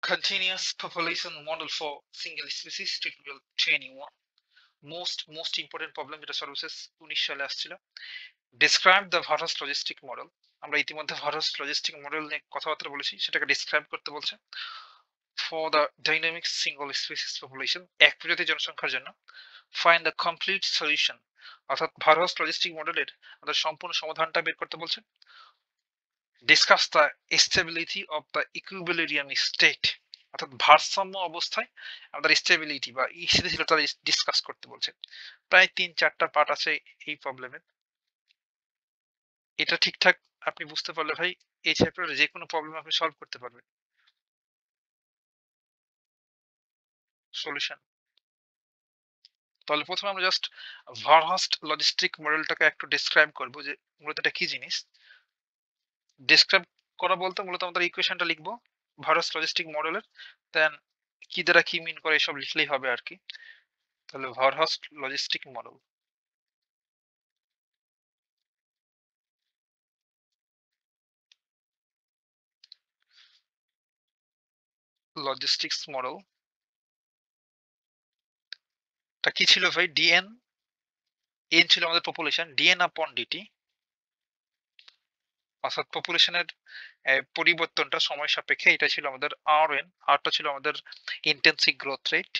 Continuous population model for single species tutorial training 1. Most important problem যেটা সর্বশেষ 19 সালে আসছিল। Describe the Varus logistic model. আমরা ইতিমধ্যে Varus logistic model নিয়ে কথাবার্তা বলেছি, সেটাকে describe করতে বলছে। For the dynamic single species population, এক প্রজাতি জনসংখ্যার জন্য find the complete solution, অর্থাৎ Varus logistic মডেলের আমাদের সম্পূর্ণ সমাধানটা বের করতে বলছে। Discuss the stability of the equilibrium state, অর্থাৎ ভারসাম্য অবস্থায় আমাদের স্টেবিলিটি বা স্থিতিশীলতা ডিসকাস করতে বলছে। প্রায় 3-4টা পার্ট আছে এই প্রবলেমের। এটা ঠিকঠাক আপনি বুঝতে পারলে ভাই এই চ্যাপ্টারে যে কোনো প্রবলেম আপনি সলভ করতে পারবেন। সলিউশন, তাহলে প্রথমে আমরা জাস্ট ভারহাস্ট লজিস্টিক মডেলটাকে একটু ডেসক্রাইব করব যে মূলত এটা কি জিনিস। ডেসক্রাইব করা বলতে মূলত আমাদের ইকুয়েশনটা লিখবো ভারহাস্ট লজিস্টিক মডেলের, দেন কি দ্বারা কি মিন করে এসব লিখলেই হবে আর কি। তাহলে ভারহাস্ট লজিস্টিক মডেল, লজিস্টিক্স মডেল টা কি ছিল ভাই? ডিএন, এন ছিল আমাদের পপুলেশন, ডিএন আপন ডিটি, অর্থাৎ পপুলেশনের পরিবর্তনটা সময় সাপেক্ষে, এটা ছিল আমাদের আর এন, আরটা ছিল আমাদের intensive growth rate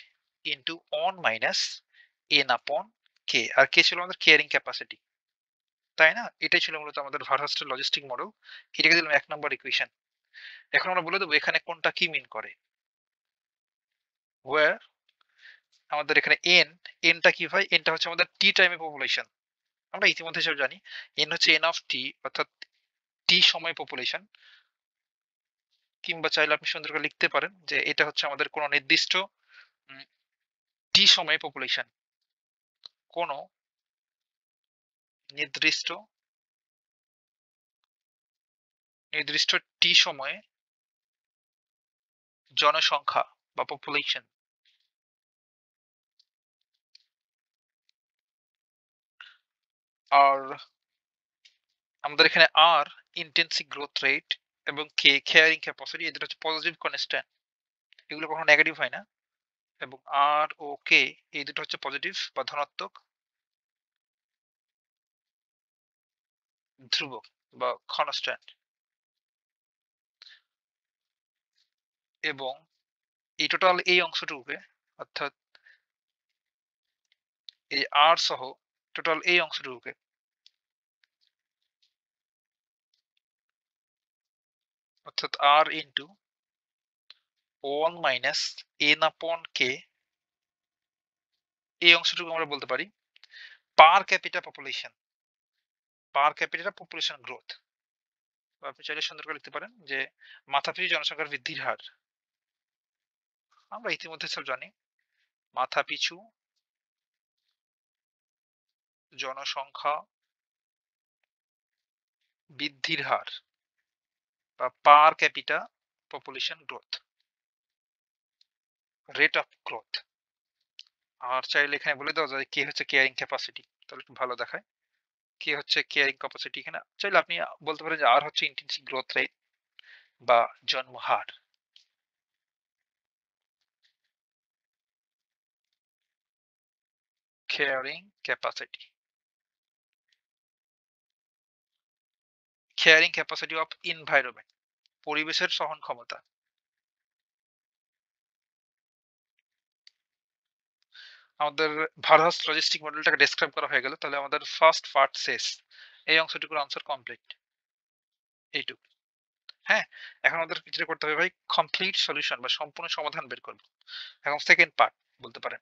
into on minus N আপন কে, আর কে ছিল আমাদের কেয়ারিং ক্যাপাসিটি, তাই না? এটাই ছিল মূলত আমাদের ভারহাস্টের লজিস্টিক মডেল। এটাকে দিলাম 1 নম্বর ইকুয়েশন। এখন আমরা বলে দেবো এখানে কোনটা কি মিন করে। ওয়্যার আমাদের এখানে এনটা কি ভাই? এনটা হচ্ছে আমাদের টি টাইমে পপুলেশন। আমরা ইতিমধ্যে সব জানি এন হচ্ছে এন অফ টি, অর্থাৎ টি সময় পপুলেশন, কিংবা চাইলে আপনি সুন্দর করে লিখতে পারেন যে এটা হচ্ছে আমাদের কোন নির্দিষ্ট টি সময় পপুলেশন, কোন নির্দিষ্ট টি সময়ে জনসংখ্যা বা পপুলেশন। আর আমাদের এখানে আর ইন্টেন্সিভ গ্রোথ রেট এবং কে কেয়ারিং ক্যাপাসিটি, এদের হচ্ছে পজিটিভ কনস্ট্যান্ট, এগুলো কখনো নেগেটিভ হয় না। এবং আর ও কে এই দুটো হচ্ছে পজিটিভ বা ধনাত্মক ধ্রুবক বা কনস্ট্যান্ট। এবং এই টোটাল এই অংশটুকুকে, অর্থাৎ এই আর সহ টোটাল এই অংশটুকুকে অর্থাৎ আর ইন্টু 1 মাইনাস এন আপন কে, এই অংশটুকু আমরা বলতে পারি পার ক্যাপিটা পপুলেশন, পার ক্যাপিটা পপুলেশন গ্রোথ। আপনি চাইলে সুন্দর করে লিখতে পারেন যে মাথাপিছু জনসংখ্যার বৃদ্ধির হার। আমরা ইতিমধ্যে সব জানি মাথাপিছু জনসংখ্যা বৃদ্ধির হার বা per capita population growth, rate of growth. আর চাইলে এখানে বলে দেওয়া যায় কে হচ্ছে কেয়ারিং ক্যাপাসিটি, তাহলে একটু ভালো দেখায়। কে হচ্ছে কেয়ারিং ক্যাপাসিটি, এখানে চাইলে আপনি বলতে পারেন যে আর হচ্ছে ইন্টেন্সিভ গ্রোথ রেট বা জন্ম হার। Caring capacity, caring capacity of environment, পরিবেশের সহন ক্ষমতা। আমাদের ভারহাস্ট লজিস্টিক মডেলটাকে ডেসক্রাইব করা হয়ে গেল, তাহলে আমাদের ফার্স্ট পার্ট শেষ, এই অংশটুকুর আনসার কমপ্লিট, এইটুকু। হ্যাঁ, এখন আমাদের যেটা করতে হবে ভাই, কমপ্লিট সলিউশন বা সম্পূর্ণ সমাধান বের করব। এখন সেকেন্ড পার্ট বলতে পারেন,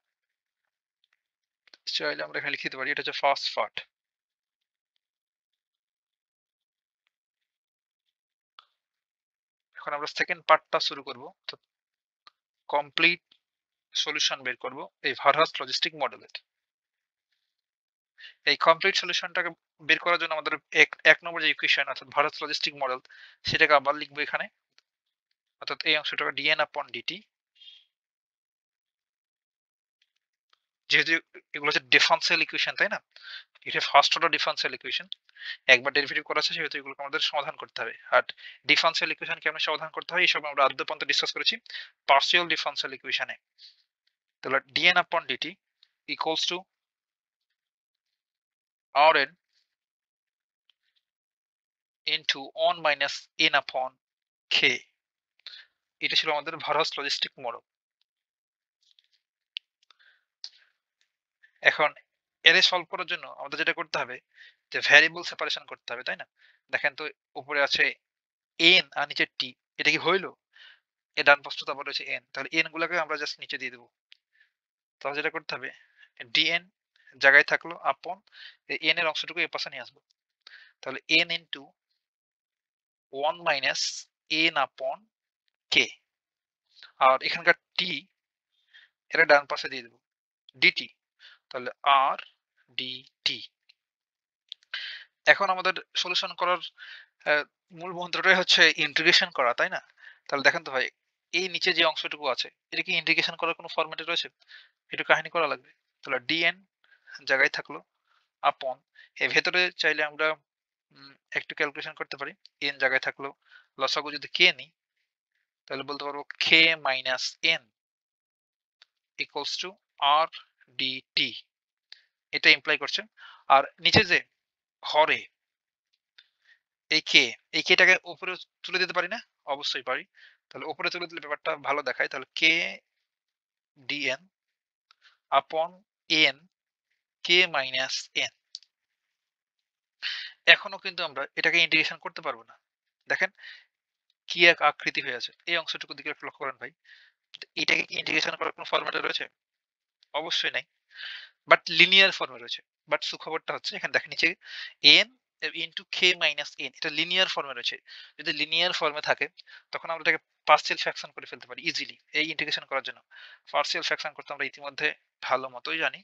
চাইলে আমরা এখানে লিখে দিতে পারি এটা হচ্ছে ফার্স্ট পার্ট। এখন আমরা সেকেন্ড পার্টটা শুরু করব, তো কমপ্লিট সলিউশন বের করব এই ভারহাস্ট লজিস্টিক মডেলের। এই কমপ্লিট সলিউশনটাকে বের করার জন্য আমাদের এক নম্বর যে ইকুয়েশন অর্থাৎ ভারহাস্ট লজিস্টিক মডেল, সেটাকে আবার লিখবো এখানে, অর্থাৎ এই অংশটাকে ডিএন আপন ডিটি, যেহেতু এগুলো হচ্ছে ডিফারেনশিয়াল ইকুয়েশন তাই না, এটা ফার্স্ট অর্ডার ডিফারেনশিয়াল ইকুয়েশন। একবার ডেরিভেটিভ করা আছে সেহেতু এগুলোকে আমাদের সমাধান করতে হবে। আর ডিফারেনশিয়াল ইকুয়েশন কেমনে সমাধান করতে হয় এসব আমরা আদ্য পর্যন্ত ডিসকাস করেছি পার্শিয়াল ডিফারেনশিয়াল ইকুয়েশনে। তাহলে dn upon dt equals to rn into 1 minus n upon k। এটা ছিল আমাদের ভারহাস লজিস্টিক মডেল। এখন এরে সলভ করার জন্য আমাদের যেটা করতে হবে যে ভ্যারিয়েবল সেপারেশন করতে হবে, তাই না? দেখেন তো উপরে আছে n আর নিচে t, এটা কি হইলো? এ ডান পাশে তো আবার রয়েছে n, তাহলে n গুলাকে আমরা জাস্ট নিচে দিয়ে দেবো। তাহলে যেটা করতে হবে dn জায়গায় থাকলো আপন এই n এর অংশটুকু এই পাশে নিয়ে আসবো। তাহলে n into 1 minus n upon k, আর এখানকার t এটা ডান পাশে দিয়ে দেবো dt, তাহলে r dt। এখন আমাদের সলিউশন করার মূল মন্ত্রটাই হচ্ছে ইন্টিগ্রেশন করা, তাই না? তাহলে দেখেন তো ভাই এই নিচে যে অংশটুকু আছে এটা কি ইন্টিগ্রেশন করার কোনো ফরম্যাটে রয়েছে? একটু কাহিনী করা লাগবে। তাহলে dn জায়গায় থাকলো আপন এর ভেতরে চাইলে আমরা একটু ক্যালকুলেশন করতে পারি। n জায়গায় থাকলো লসাগু যদি k নিই তাহলে বলতে পারবো k minus n equals two r dt, এটা ইমপ্লাই করছে। আর নিচে যে হরে এই কে, এই কেটাকে উপরে তুলে দিতে পারি না? অবশ্যই পারি। তাহলে উপরে তুলে দিলে ব্যাপারটা ভালো দেখায়। তাহলে k dn আপন n k মাইনাস n। এখনো কিন্তু আমরা এটাকে ইন্টিগ্রেশন করতে পারবো না। দেখেন কি এক আকৃতি হয়ে আছে। এই অংশটুকুর দিকে একটু লক্ষ্য করেন ভাই। এটাকে কি ইন্টিগ্রেশন করার কোনো ফরম্যাটে রয়েছে? অবশ্যই নাই। বাট লিনিয়ার ফর্মে রয়েছে। বাট সুখবরটা হচ্ছে এখানে দেখেন নিচে n into k minus n, এটা লিনিয়ার ফর্মে রয়েছে। যদি লিনিয়ার ফর্মে থাকে তখন আমরা এটাকে পার্শিয়াল ফ্র্যাকশন করে ফেলতে পারি ইজিলি এই ইন্টিগ্রেশন করার জন্য। পার্শিয়াল ফ্র্যাকশন করতে আমরা ইতিমধ্যে ভালো মতোই জানি।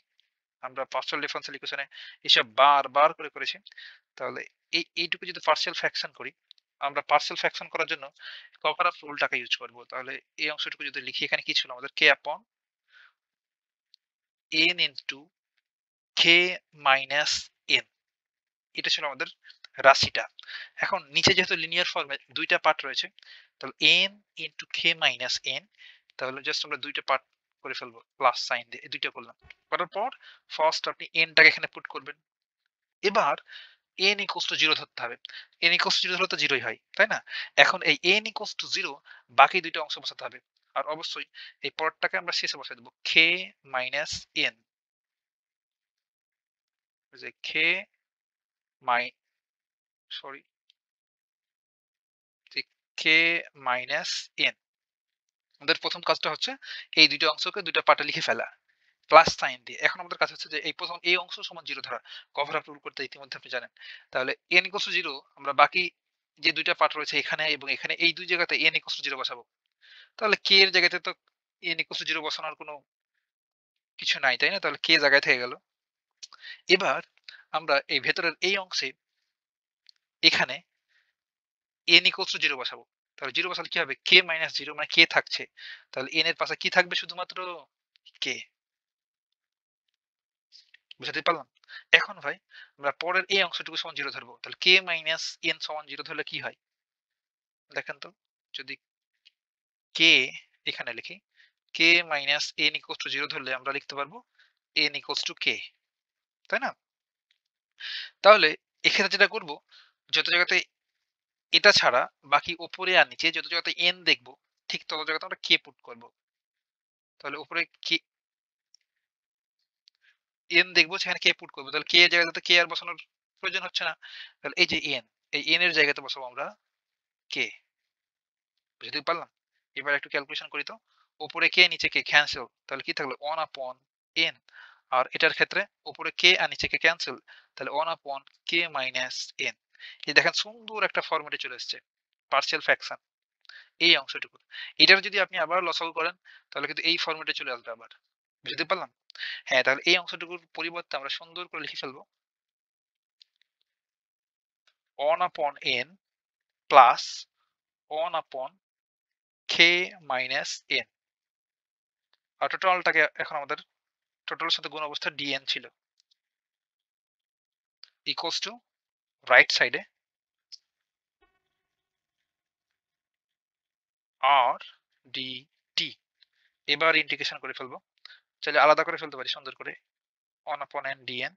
আমরা পার্শিয়াল ডিফারেনশিয়াল ইকুয়েশনে এসব বারবার করে করেছি। তাহলে এইটুকু যদি পার্শিয়াল ফ্র্যাকশন করি, আমরা পার্শিয়াল ফ্র্যাকশন করার জন্য কভার-আপ রুলটাকে ইউজ করব। তাহলে এই অংশটুকু যদি লিখি এখানে কি ছিল আমাদের k upon n into k minus n, এটা ছিল আমাদের রাশিটা। এখন নিচে যেহেতু লিনিয়ার ফর্মে দুইটা পার্ট রয়েছে তাহলে n into k minus n, তাহলে জাস্ট আমরা দুইটা পার্ট করে ফেলবো প্লাস সাইন দিয়ে, এই দুইটা করলাম। করার পর ফার্স্ট আপনি n টাকে এখানে পুট করবেন। এবার n ইকুয়ালস টু 0 ধরতে হবে। n ইকুয়ালস টু 0 ধরলে তো 0ই হয়, তাই না? এখন এই n ইকুয়ালস টু 0 বাকি দুইটা অংশ বসাতে হবে। আর অবশ্যই এই পরেরটাকে আমরা শেষে বসাই দেব k মাইনাস n, যে k মাই সরি যে k মাইনাস n। আমাদের প্রথম কাজটা হচ্ছে এই দুইটা অংশকে দুইটা পার্টে লিখে ফেলা প্লাস সাইন দিয়ে। এখন আমাদের কাজ হচ্ছে যে এই প্রথম এই অংশ সমান 0 ধরা। কভার আপ রুল করতে ইতিমধ্যে আপনি জানেন। তাহলে n ইকুয়ালস টু 0 আমরা বাকি যে দুইটা পার্ট রয়েছে এখানে এবং এখানে এই দুই জায়গাতে n ইকুয়ালস টু 0 বসাবো। তাহলে k এর জায়গাতে তো n ইকুয়ালস টু 0 বসানোর কোনো কিছু নাই, তাই না? তাহলে k জায়গায় থেকে গেল। এবার আমরা এই ভেতরের এই অংশে এখানে n ইকুয়ালস টু 0 বসাবো। তাহলে 0 বসালে কি হবে? k মাইনাস 0 মানে k থাকছে। তাহলে n এর পাশে কি থাকবে? শুধুমাত্র k। বুঝাতে পারলাম? এখন ভাই আমরা পরের এই অংশটুকু সমান 0 ধরবো। তাহলে k মাইনাস n সমান 0 ধরলে কি হয়? দেখেন তো। যদি k এখানে লিখি, k minus n equals to 0 ধরলে আমরা লিখতে পারবো n ইকুয়ালস টু k, তাই না? তাহলে এক্ষেত্রে যেটা করব, যত জায়গাতে এটা ছাড়া বাকি উপরে আর নিচে যত জায়গাতে n দেখব ঠিক তত জায়গাতে আমরা k পুট করব। তাহলে উপরে k n দেখবো সেখানে k পুট করব। তাহলে k এর জায়গাতে k আর বসানোর প্রয়োজন হচ্ছে না। তাহলে এই যে n, এই n এর জায়গাতে বসাবো আমরা k। বুঝতে পারলাম? এবার একটু ক্যালকুলেশন করি তো। উপরে k নিচে k ক্যানসেল। তাহলে কি থাকলো 1 upon n। আর এটার ক্ষেত্রে উপরে k আর নিচে k ক্যানসেল। তাহলে 1 upon k minus n। এই দেখেন সুন্দর একটা ফরম্যাটে চলে এসেছে। পার্শিয়াল ফ্র্যাকশন এই অংশটুকু। এটার যদি আপনি আবার লসাগু করেন তাহলে কিন্তু এই ফরম্যাটে চলে আসবে আবার। বুঝতে পারলাম? হ্যাঁ, তাহলে এই অংশটুকুর পরিবর্তে আমরা সুন্দর করে লিখে ফেলবো 1 upon n plus 1 upon k minus n। আর টোটালটাকে এখন আমাদের টোটালের সাথে গুণ অবস্থা dn ছিল। ইকুয়ালস টু রাইট সাইডে আর ডি টি। এবার ইন্টিগ্রেশন করে ফেলবো, চাইলে আলাদা করে ফেলতে পারি সুন্দর করে, 1 upon n dn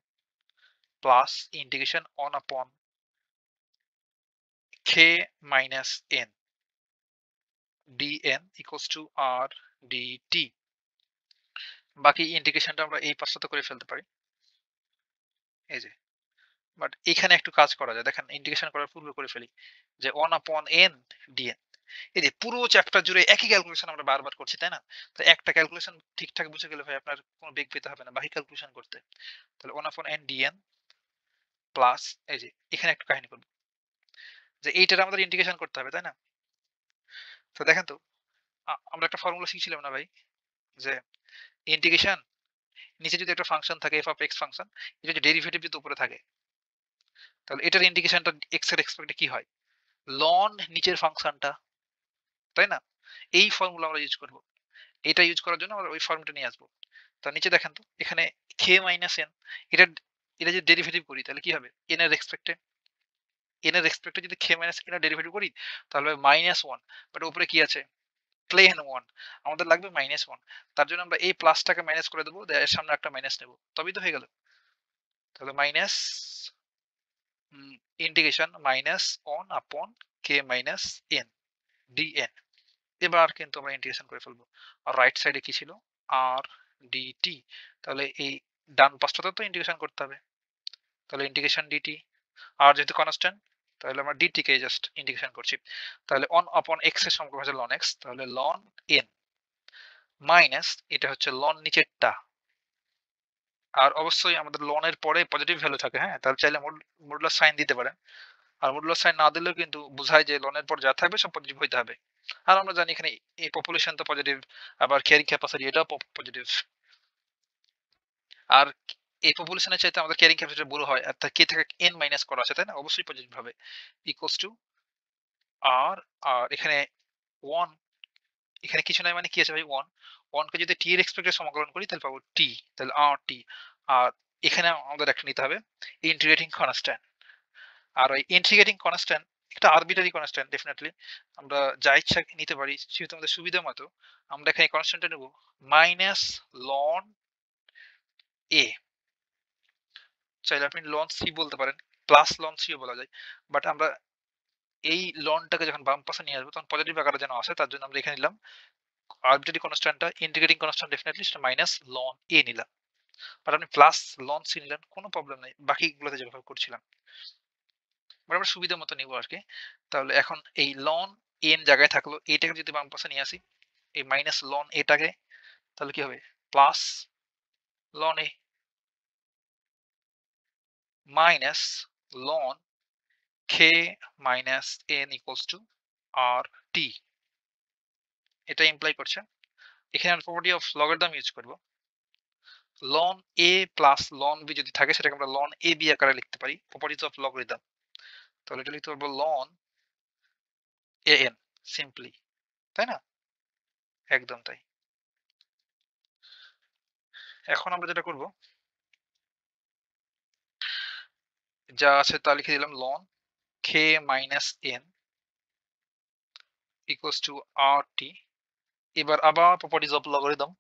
plus integration 1 upon k minus n dn equals to r dt। বাকি ইন্টিগ্রেশনটা আমরা এই পাশটাতে করে ফেলতে পারি, এই যে। বাট এখানে একটু কাজ করা যায়, দেখেন ইন্টিগ্রেশন করার পূর্বে করে ফেলি যে 1 upon n dn। এই যে পুরো চ্যাপ্টার জুড়ে একই ক্যালকুলেশন আমরা বারবার করছি, তাই না? তো একটা ক্যালকুলেশন ঠিকঠাক বুঝে গেলে ভাই আপনার কোনো বেগ পেতে হবে না বাকি ক্যালকুলেশন করতে। তাহলে 1 upon n dn প্লাস, এই যে এখানে একটা কাহিনী করব যে এইটার আমাদের ইন্টিগ্রেশন করতে হবে, তাই না? তো দেখেন তো আমরা একটা ফর্মুলা শিখছিলাম না ভাই, যে ইন্টিগ্রেশন নিচে যদি একটা ফাংশন থাকে f of x ফাংশন, এটা যদি ডেরিভেটিভ যদি উপরে থাকে, তাহলে এটার ইন্টিগ্রেশনটা x এর রেসপেক্টে কি হয়? লন নিচের ফাংশনটা, তাই না? এই ফর্মুলা আমরা ইউজ করব। এটা ইউজ করার জন্য আমরা ওই ফর্মুলাটা নিয়ে আসবো। তো নিচে দেখেন তো এখানে k মাইনাস n, এটা এটা যদি ডেরিভেটিভ করি তাহলে কি হবে? n এর রেসপেক্টে, n এর রেসপেক্টে যদি k মাইনাস n এর ডেরিভেটিভ করি তাহলে হবে -1, বাট উপরে কি আছে? প্লেন 1, আমাদের লাগবে -1। তার জন্য আমরা এই প্লাসটাকে মাইনাস করে দেবো, এর সামনে একটা মাইনাস নেব, তবেই তো হয়ে গেল। তাহলে minus integration -1 upon k minus n dn। এবার কিন্তু আমরা ইন্টিগ্রেশন করে ফেলবো। আর রাইট সাইডে কি ছিল? আর ডিটি। তাহলে এই ডান পাশটাতে তো ইন্টিগ্রেশন করতে হবে, তাহলে ইন্টিগ্রেশন ডিটি। আর যেহেতু কনস্ট্যান্ট তাহলে আমরা ডিটি কে জাস্ট ইন্টিগ্রেশন করছি। তাহলে 1 upon x এর সমগ্র হচ্ছে ln x, তাহলে ln n মাইনাস এটা হচ্ছে ln নিচেরটা। আর অবশ্যই আমাদের ln এর পরে পজিটিভ ভ্যালু থাকে, হ্যাঁ? তাহলে চাইলে মডুলাস সাইন দিতে পারেন। আর মডুলাস সাইন না দিলেও কিন্তু বোঝায় যে ln এর পর যা থাকবে সব পজিটিভ হইতে হবে। আর আমরা জানি এখানে এই পপুলেশন তো পজিটিভ, আবার ক্যারিং ক্যাপাসিটি এটাও পজিটিভ। আর এই পপুলেশনের চাইতে আমাদের ক্যারিং ক্যাপাসিটি বড় হয়, আর তার কে থেকে n মাইনাস করা আছে, তাই না? অবশ্যই পজিটিভ হবে। ইকুয়ালস টু আর, আর এখানে 1, এখানে কিছু নাই মানে কি আছে ভাই? 1। 1 কে যদি t এর রেসপেক্টে সমাকলন করি তাহলে পাবো t, তাহলে rt। আর এখানে আমাদের একটা নিতে হবে ইন্টিগ্রেটিং কনস্ট্যান্ট। আর ওই ইন্টিগ্রেটিং কনস্ট্যান্ট একটা আরবিটারি কনস্ট্যান্ট, ডেফিনেটলি আমরা যা ইচ্ছা নিতে পারি সেহেতু আমাদের সুবিধা মতো আমরা এখানে কনস্ট্যান্টটা নেব মাইনাস লন এ। চাইলে আপনি লন সি বলতে পারেন, প্লাস লন সিও বলা যায়, বাট আমরা এই লনটাকে যখন বাম পাশে নিয়ে আসবো তখন পজিটিভ আকারে যেন আসে, তার জন্য আমরা এখানে নিলাম আরবিটারি কনস্ট্যান্টটা, ইন্টিগ্রেটিং কনস্ট্যান্ট ডেফিনেটলি সেটা মাইনাস লন এ নিলাম। বাট আপনি প্লাস লন সি নিলেন, কোনো প্রবলেম নেই, বাকিগুলোতে যেভাবে করছিলাম। বাট আমরা সুবিধা মতো নিব আর কি। তাহলে এখন এই লন এন জায়গায় থাকলো, এটাকে যদি বাম পাশে নিয়ে আসি, এই মাইনাস লন এটাকে, তাহলে কি হবে? Plus loan A minus loan k minus n equals to rt। এটা ইমপ্লাই করছে এখানে আমরা প্রপার্টি অফ লগারিদম ইউজ করব। ln a plus ln b যদি থাকে সেটাকে আমরা ln ab আকারে লিখতে পারি, প্রপার্টিজ অফ লগারিদম। তাহলে এটা লিখতে পারবো ln an সিম্পলি, তাই না? একদম তাই। এখন আমরা যেটা করব, যা আছে তা লিখে দিলাম ln k minus n equals to rt। এবার আবার প্রপার্টিজ অফ লগারিদম,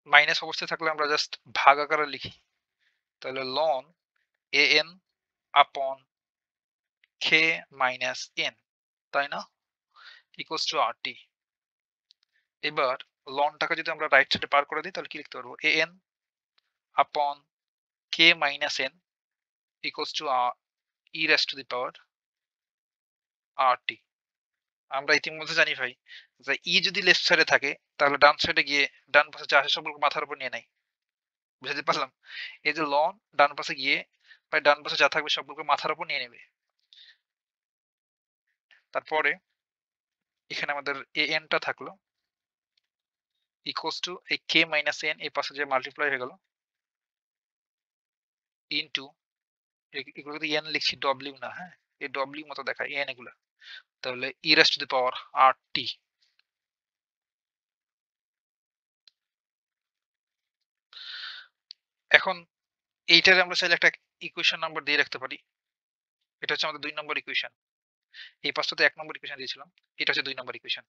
মাইনাস অবস্থায় থাকলে আমরা জাস্ট ভাগ আকারে লিখি, তাহলে ln an upon k minus n, তাই না? equals to rt। এবার লনটাকে যদি আমরা রাইট সাইডে পার করে দিই তাহলে কি লিখতে পারবো? an upon k minus n equals to e raised to the power rt। আমরা ইতিমধ্যে জানি ভাই যে ই যদি লেফট সাইডে থাকে তাহলে ডান সাইডে গিয়ে ডান পাশে যা আসে সবগুলো মাথার উপর নিয়ে নেয়। বুঝতে পারলাম? এই যে লন ডান পাশে গিয়ে ভাই ডান পাশে যা থাকবে সবগুলোকে মাথার উপর নিয়ে নেবে। তারপরে এখানে আমাদের an টা থাকলো ইকুয়ালস টু এই k মাইনাস n এই পাশে যে মাল্টিপ্লাই হয়ে গেল ইনটু, এগুলো কিন্তু n লিখছি w না, হ্যাঁ? এই w মতো দেখায় n এগুলা। তাহলে e raised to the power rt। এখন এইটারে আমরা চাইলে একটা ইকুয়েশন নাম্বার দিয়ে রাখতে পারি। এটা হচ্ছে আমাদের ২ নম্বর ইকুয়েশন। এই পাশটাতে ১ নম্বর ইকুয়েশন দিয়েছিলাম। এটা হচ্ছে ২ নম্বর ইকুয়েশন।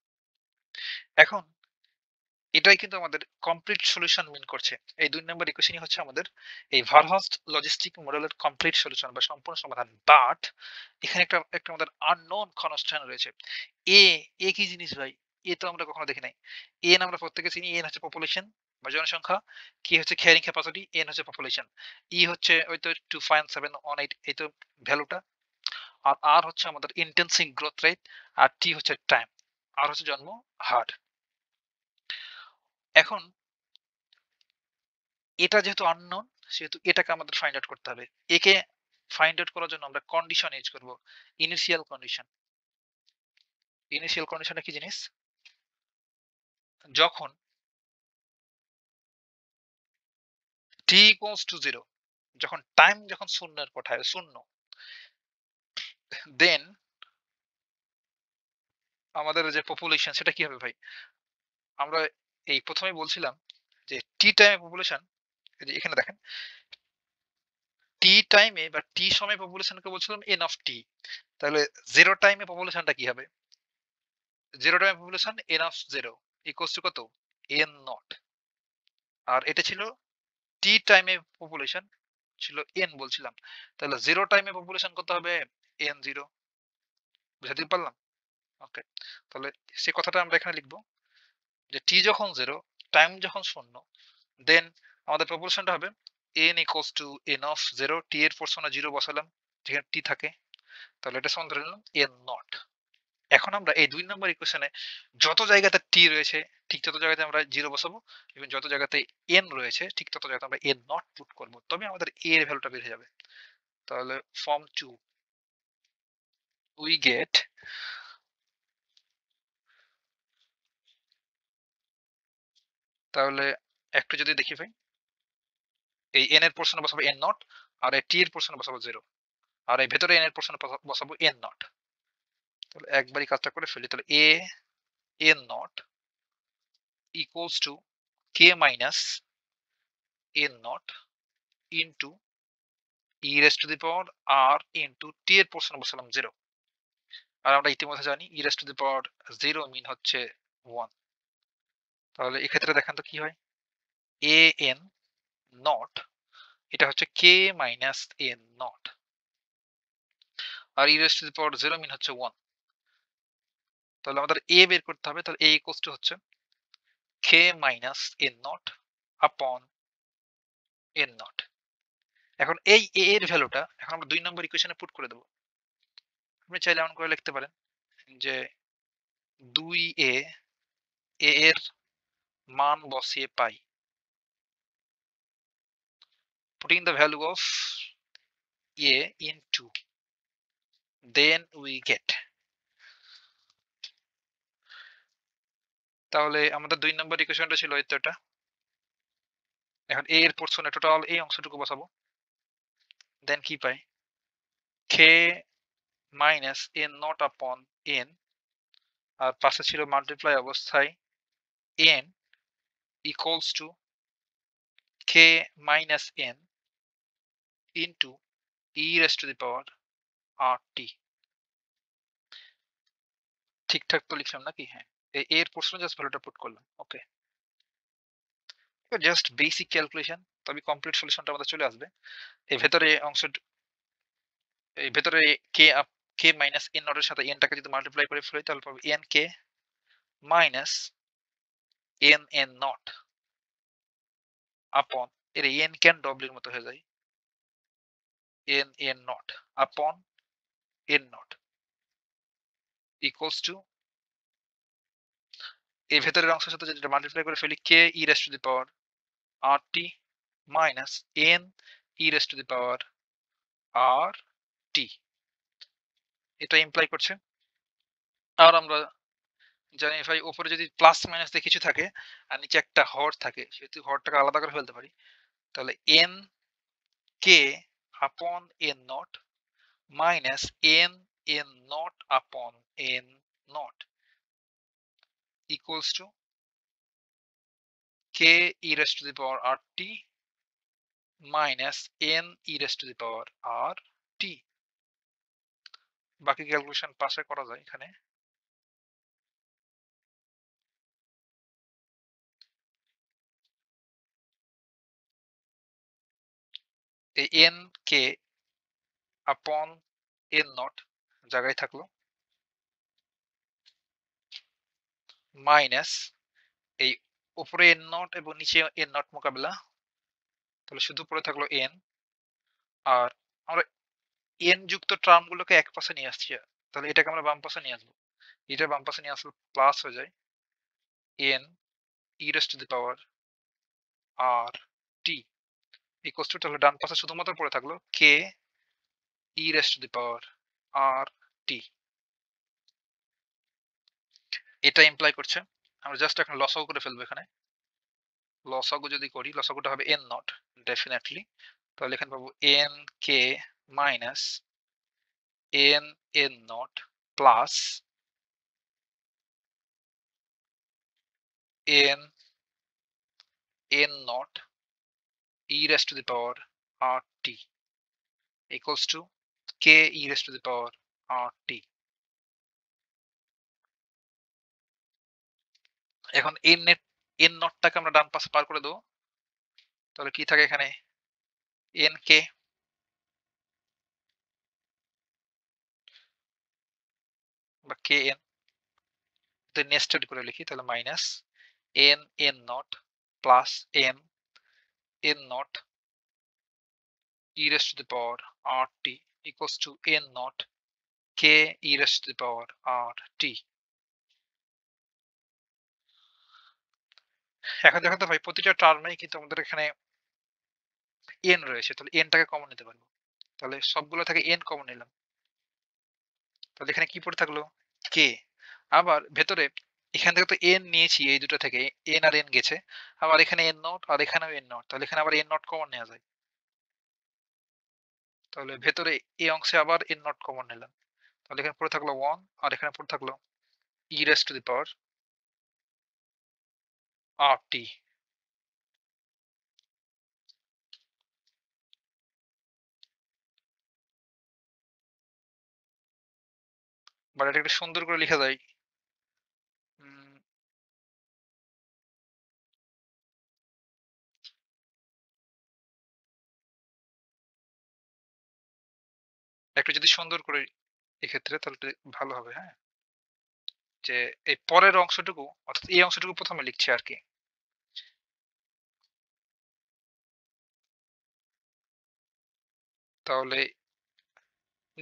এখন এটাই কিন্তু আমাদের কমপ্লিট সলিউশন মিন করছে। এই ২ নম্বর ইকুয়েশনই হচ্ছে আমাদের এই ভারহার্স্ট লজিস্টিক মডেলের কমপ্লিট সলিউশন বা সম্পূর্ণ সমাধান। বাট এখানে একটা আমাদের আননোন কনস্ট্যান্ট রয়েছে। এ, এ কি জিনিস ভাই? এ তো আমরা কখনো দেখি নাই। এন আমরা প্রত্যেকে চিনি। এন হচ্ছে পপুলেশন বা জনসংখ্যা। কে হচ্ছে ক্যারিং ক্যাপাসিটি, এন হচ্ছে পপুলেশন। ই হচ্ছে ওই তো 2.718 এই তো ভ্যালুটা। আর আর হচ্ছে আমাদের ইনটেনসিভ গ্রোথ রেট আর টি হচ্ছে টাইম। আর হচ্ছে জন্ম হার। এখন এটা যেহেতু আননোন সেহেতু এটাকে আমাদের ফাইন্ড আউট করতে হবে। একে ফাইন্ড আউট করার জন্য আমরা কন্ডিশন ইউজ করব। Initial condition. ইনিশিয়াল কন্ডিশনটা কি জিনিস? যখন t equals to 0 যখন টাইম যখন শূন্যের কোঠায় শূন্য দেন আমাদের যে পপুলেশন সেটা কি হবে ভাই? আমরা এই ১ম এই বলছিলাম যে টি টাইমে পপুলেশন এই যে এখানে দেখেন টি টাইমে বা টি সময়ে পপুলেশনকে বলছিলাম n of t। তাহলে 0 টাইমে পপুলেশনটা কি হবে? 0 টাইমে population n of 0 equals to কত? n not. আর এটা ছিল টি টাইমে পপুলেশন ছিল n বলছিলাম। তাহলে 0 টাইমে পপুলেশন কত হবে? n0। বুঝাতে পারলাম? ওকে। তাহলে সে কথাটা আমরা এখানে লিখব যে টি যখন 0 টাইম যখন 0 দেন আমাদের পপুলেশনটা হবে n equals to n of 0 t এর পোরশনে 0 বসালাম যেখানে t থাকে। তাহলে এটা সমান ধরে নিলাম n নট। এখন আমরা এই ২ নম্বর ইকুয়েশনে যত জায়গাতে t রয়েছে ঠিক তত জায়গাতে আমরা 0 বসাবো এবং যত জায়গাতে n রয়েছে ঠিক তত জায়গাতে আমরা n নট পুট করব। তবে আমাদের a এর ভ্যালুটা বের হয়ে যাবে। তাহলে ফর্ম 2 we get তাহলে একটু যদি দেখি ভাই এই n এর পোরশনে বসাবো n নট আর এই t এর পোরশনে বসাবো 0 আর এই ভেতরে n এর পোরশনে বসাবো n নট। তাহলে একবারই কাজটা করে ফেলি। তাহলে a n not equals to k minus n not into e raised to the power r into t এর পোরশনে বসালাম 0। আর আমরা ইতিমধ্যে জানি e raised to the power 0 mean হচ্ছে 1। তাহলে এক্ষেত্রে দেখেন তো কি হয়? a n নট এটা হচ্ছে k minus n নট আর e raised to the power 0 mean হচ্ছে 1। তাহলে আমাদের a বের করতে হবে। তাহলে a equals to হচ্ছে k minus n not upon n not. এখন এই a এর ভ্যালুটা এখন আমরা ২ নম্বর ইকুয়েশনে পুট করে দেব। আপনি চাইলে এমন করে লিখতে পারেন যে 2a a এর মান বসিয়ে পাই। Putting the value of a into then we get তাহলে আমাদের ২ নম্বর ইকুয়েশনটা ছিল এই তো এটা। এখন a এর পোরশনে টোটাল এই অংশটুকু বসাবো। দেন কি পাই? k minus n not upon n আর পাশে ছিল মাল্টিপ্লাই অবস্থায় n equals to k minus n into e raised to the power rt। ঠিকঠাক তো লিখলাম নাকি? হ্যাঁ। এর পোরশনে জাস্ট ভ্যালুটা পুট করলাম। ওকে। জাস্ট বেসিক ক্যালকুলেশন তবে কমপ্লিট সলিউশনটা আমাদের চলে আসবে। এর ভেতরে অংশ এই ভেতরে k মাইনাস n নট এর সাথে n টাকে যদি মাল্টিপ্লাই করে ফেলি তাহলে পাবো n k minus n n not আপন এর n ক্যান ডবল এর মতো হয়ে যায় n n নট আপন n নট ইকুয়ালস টু এই ভেতরের অংশের সাথে যেটা মাল্টিপ্লাই করে ফেলি k e raised to the power rt minus n e raised to the power rt এটা ইমপ্লাই করছে। আর আমরা জানি ভাই উপরে যদি প্লাস মাইনাস দিয়ে কিছু থাকে আর নিচে একটা হর থাকে সেহেতু হরটাকে আলাদা করে ফেলতে পারি। তাহলে n k upon n naught minus n n naught upon n naught equals to k e raised to the power rt minus n e raise to the power r t. বাকি ক্যালকুলেশন পাশে করা যায় এখানে। এই N K আপন N not জায়গায় থাকলো, minus এই উপরে এন নট এবং নিচে এন নট মোকাবেলা, তাহলে শুধু পড়ে থাকলো এন। আর আমরা এন যুক্ত টার্ম গুলোকে এক পাশে নিয়ে আসছি, তাহলে এটাকে আমরা বাম পাশে নিয়ে আসবো। এটা বাম পাশে নিয়ে আসলে প্লাস হয়ে যায় n e raise to the power r t equals to, তাহলে ডান পাশে শুধুমাত্র পড়ে থাকলো কে e raise to the power r টি। এটা ইমপ্লাই করছে আমরা জাস্ট এখন লসাগু করে ফেলবো এখানে। লসাগু যদি করি, লসাগুটা হবে এন নট ডেফিনেটলি, তাহলে এখানে পাবো N K minus N N not plus N N not e raised to the power rt equals to k e raised to the power rt। এখন এন নটটাকে আমরা ডান পাশে পার করে দেবো, তাহলে কি থাকে এখানে এন কে বা কে এন, নেস্টেড করে লিখি, তাহলে minus N N not plus N N not e raised to the power rt equals to n naught k e raised to the power rt। এখন দেখাতে ভাই প্রতিটা টার্মেই কিন্তু আমাদের এখানে এন রয়েছে, তাহলে এনটাকে কমন নিতে পারবো, তাহলে সবগুলো থেকে এন কমন নিলাম, তাহলে এখানে কি পড়ে থাকলো কে। আবার ভেতরে এখান থেকে তো এন নিয়েছি, এই দুটো থেকে এন আর এন গেছে, আবার এখানে এন নট আর এখানেও এন নট, তাহলে এখানে আবার এন নট কমন নেওয়া যায়, তাহলে ভেতরে এই অংশে আবার এন নট কমন নিলাম, তাহলে এখানে পড়ে থাকলো ওয়ান আর এখানে পড়ে থাকলো e raise to the power r t. But এটা একটু সুন্দর করে লেখা যায়, একটু যদি সুন্দর করে এক্ষেত্রে তাহলে ভালো হবে। হ্যাঁ, যে এই পরের অংশটুকু অর্থাৎ এই অংশটুকু প্রথমে লিখছি আর কি, তাহলে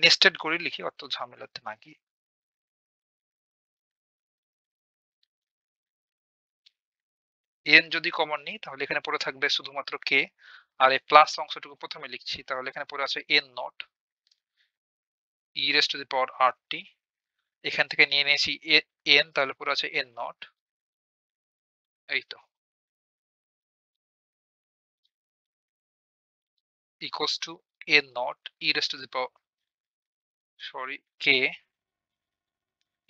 নেস্টেড করে লিখি অত ঝামেলাতে না গিয়ে। এন যদি কমন নিই তাহলে এখানে পড়ে থাকবে শুধুমাত্র কে, আর এই প্লাস অংশটুকু প্রথমে লিখছি, তাহলে এখানে পড়ে আছে n not e raise to the power r t, এখান থেকে নিয়ে নিয়েছি এন, তাহলে পড়ে আছে এন নট, এই তো equals to n not e raise to the power sorry k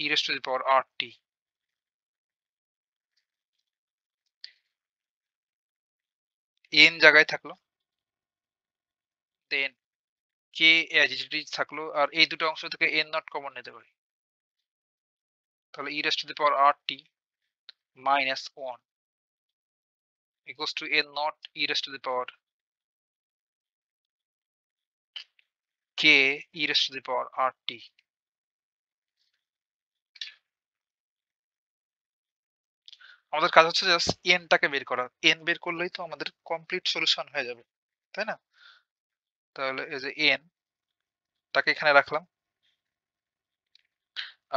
e raise to the power r t. N জায়গায় থাকলো, দেন কে অ্যাজ ইট ইজ থাকলো, আর এই দুটো অংশ থেকে এন নট কমন নিতে পারি, তাহলে e raise to the power r t minus one equals to n naught e raised to the power k e raised to the power rt। আমাদের কাজ হচ্ছে জাস্ট n টাকে বের করা, n বের করলেই তো আমাদের কমপ্লিট সলিউশন হয়ে যাবে, তাই না? তাহলে এই যে n টাকে এখানে রাখলাম,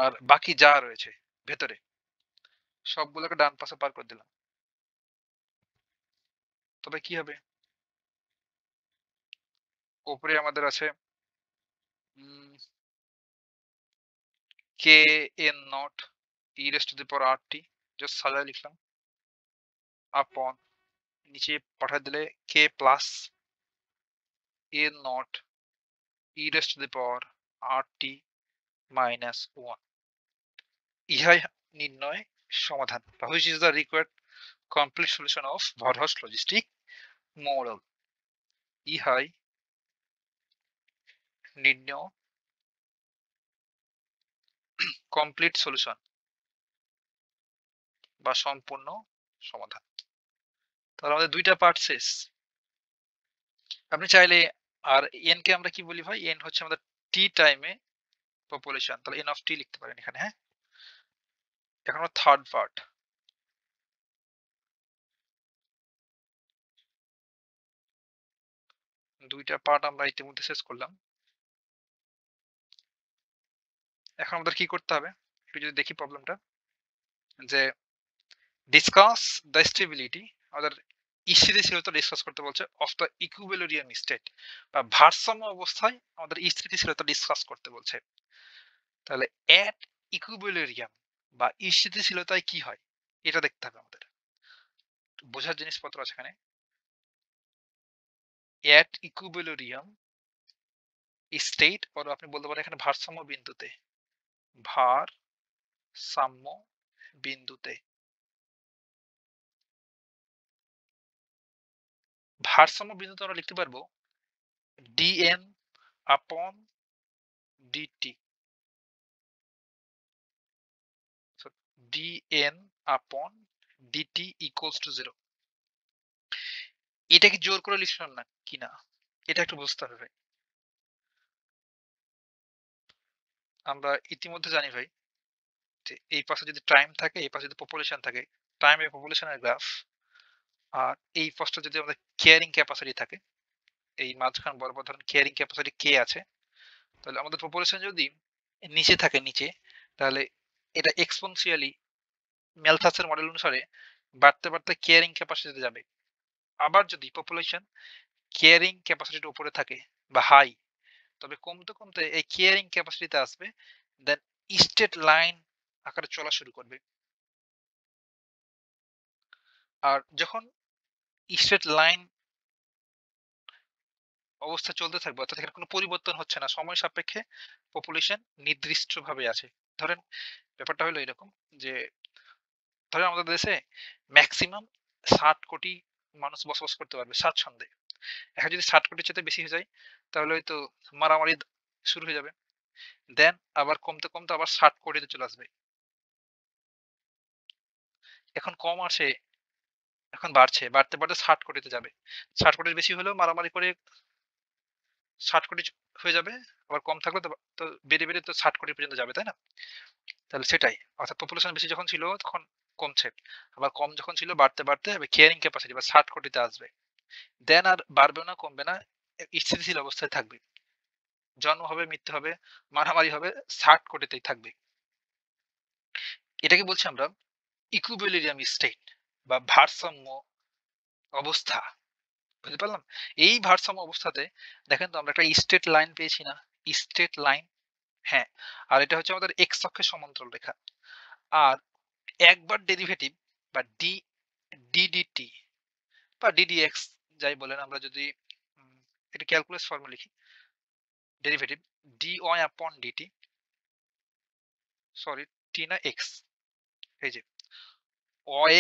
আর বাকি যা রয়েছে ভেতরে সবগুলোকে ডান পাশে পার করে দিলাম, তবে কি হবে উপরে আমাদের আছে k n naught e raised to the power rt, just সাজায় লিখলাম, আপন নিচে পাঠিয়ে দিলে k plus n naught e raised to the power rt minus 1। ইহাই নির্ণয় সমাধান, which is the required complete solution of Varhas logistic model। ইহাই নির্ণেয় কমপ্লিট সলিউশন বা সম্পূর্ণ সমাধান। তাহলে আমাদের দুইটা পার্ট শেষ। আপনি চাইলে আর এন কে আমরা কি বলি ভাই, এন হচ্ছে আমাদের টি টাইমে পপুলেশন, তাহলে এন অফ টি লিখতে পারেন এখানে। হ্যাঁ, এখন আমরা থার্ড পার্ট, দুইটা পার্ট আমরা ইতিমধ্যে শেষ করলাম। এখন আমাদের কি করতে হবে একটু যদি দেখি প্রবলেমটা, যে ডিসকাস দ্য স্টেবিলিটি, আমাদের স্থিতিশীলতা ডিসকাস করতে বলছে অফ দ্য ইকুইলিব্রিয়াম স্টেট, বা ভারসাম্য অবস্থায় আমাদের স্থিতিশীলতা ডিসকাস করতে বলছে। তাহলে এট ইকুইলিব্রিয়াম বা স্থিতিশীলতায় কি হয় এটা দেখতে হবে আমাদের, বোঝার জিনিসপত্র আছে এখানে। এট ইকুইলিব্রিয়াম স্টেট, বা আপনি বলতে পারেন এখানে ভারসাম্য বিন্দুতে, ভারসাম্য বিন্দুতে, ভারসাম্য বিন্দুতে আমরা লিখতে পারবো dn upon dt, so dn upon dt equals to 0। এটা কি জোর করে লিখলাম না কিনা এটা একটু বুঝতে হবে ভাই। আমরা ইতিমধ্যে জানি ভাই যে এই পাশে যদি টাইম থাকে, এই পাশে যদি পপুলেশন থাকে, টাইম এবং পপুলেশনের গ্রাফ, আর এই পাশটা যদি আমাদের কেয়ারিং ক্যাপাসিটি থাকে, এই মাঝখান বরাবর ধরেন কেয়ারিং ক্যাপাসিটি কে আছে, তাহলে আমাদের পপুলেশন যদি নিচে থাকে নিচে, তাহলে এটা এক্সপোনেনশিয়ালি ম্যালথাসের মডেল অনুসারে বাড়তে বাড়তে কেয়ারিং ক্যাপাসিটিতে যাবে। আবার যদি পপুলেশন কেয়ারিং ক্যাপাসিটির উপরে থাকে বা হাই, তবে কমতে কমতে এই কেয়ারিং ক্যাপাসিটিতে আসবে, দেন স্ট্রেট লাইন আকারে চলা শুরু করবে। আর যখন স্ট্রেট লাইন অবস্থা চলতে থাকবে, অর্থাৎ এখানে কোনো পরিবর্তন হচ্ছে না, সময় সাপেক্ষে পপুলেশন নির্দিষ্টভাবে আছে। ধরেন ব্যাপারটা হলো এরকম যে ধরেন আমাদের দেশে ম্যাক্সিমাম 60 কোটি মানুষ বসবাস করতে পারবে স্বাচ্ছন্দ্যে। এখন যদি 60 কোটির চেয়ে বেশি হয়ে যায়, তাহলে হয়তো মারামারি শুরু হয়ে যাবে। দেন আবার কমতে কমতে আবার 60 কোটিতে চলে আসবে। এখন কম আসে, এখন বাড়ছে, বাড়তে বাড়তে 60 কোটিতে যাবে। 60 কোটির বেশি হলেও মারামারি করে 60 কোটি হয়ে যাবে। আবার কম থাকলে তো বেড়ে বেড়ে তো 60 কোটি পর্যন্ত যাবে, তাই না? তাহলে সেটাই, অর্থাৎ পপুলেশন বেশি যখন ছিল তখন কমছে, আবার কম যখন ছিল বাড়তে বাড়তে কেয়ারিং ক্যাপাসিটি বা 60 কোটিতে আসবে। দেন আর বাড়বে না, কমবে না, স্থিতিশীল অবস্থায় থাকবে। জন্ম হবে, মৃত্যু হবে, মারামারি হবে, 60 কোটিতেই থাকবে। এটাকে বলছি আমরা ইকুইলিব্রিয়াম স্টেট বা ভারসাম্য অবস্থা। বুঝতে পারলাম? এই ভারসাম্য অবস্থাতে দেখেন তো আমরা একটা স্ট্রেট লাইন পেয়েছি না? স্ট্রেট লাইন, হ্যাঁ। আর এটা হচ্ছে আমাদের এক্স অক্ষের সমান্তরাল রেখা। আর একবার ডেরিভেটিভ বা ডিডিটি বা ডিডিএক্স যাই বলেন, আমরা যদি এটা ক্যালকুলাস ফর্মে লিখি, derivative dy upon dt, sorry টি না এক্স, এই যে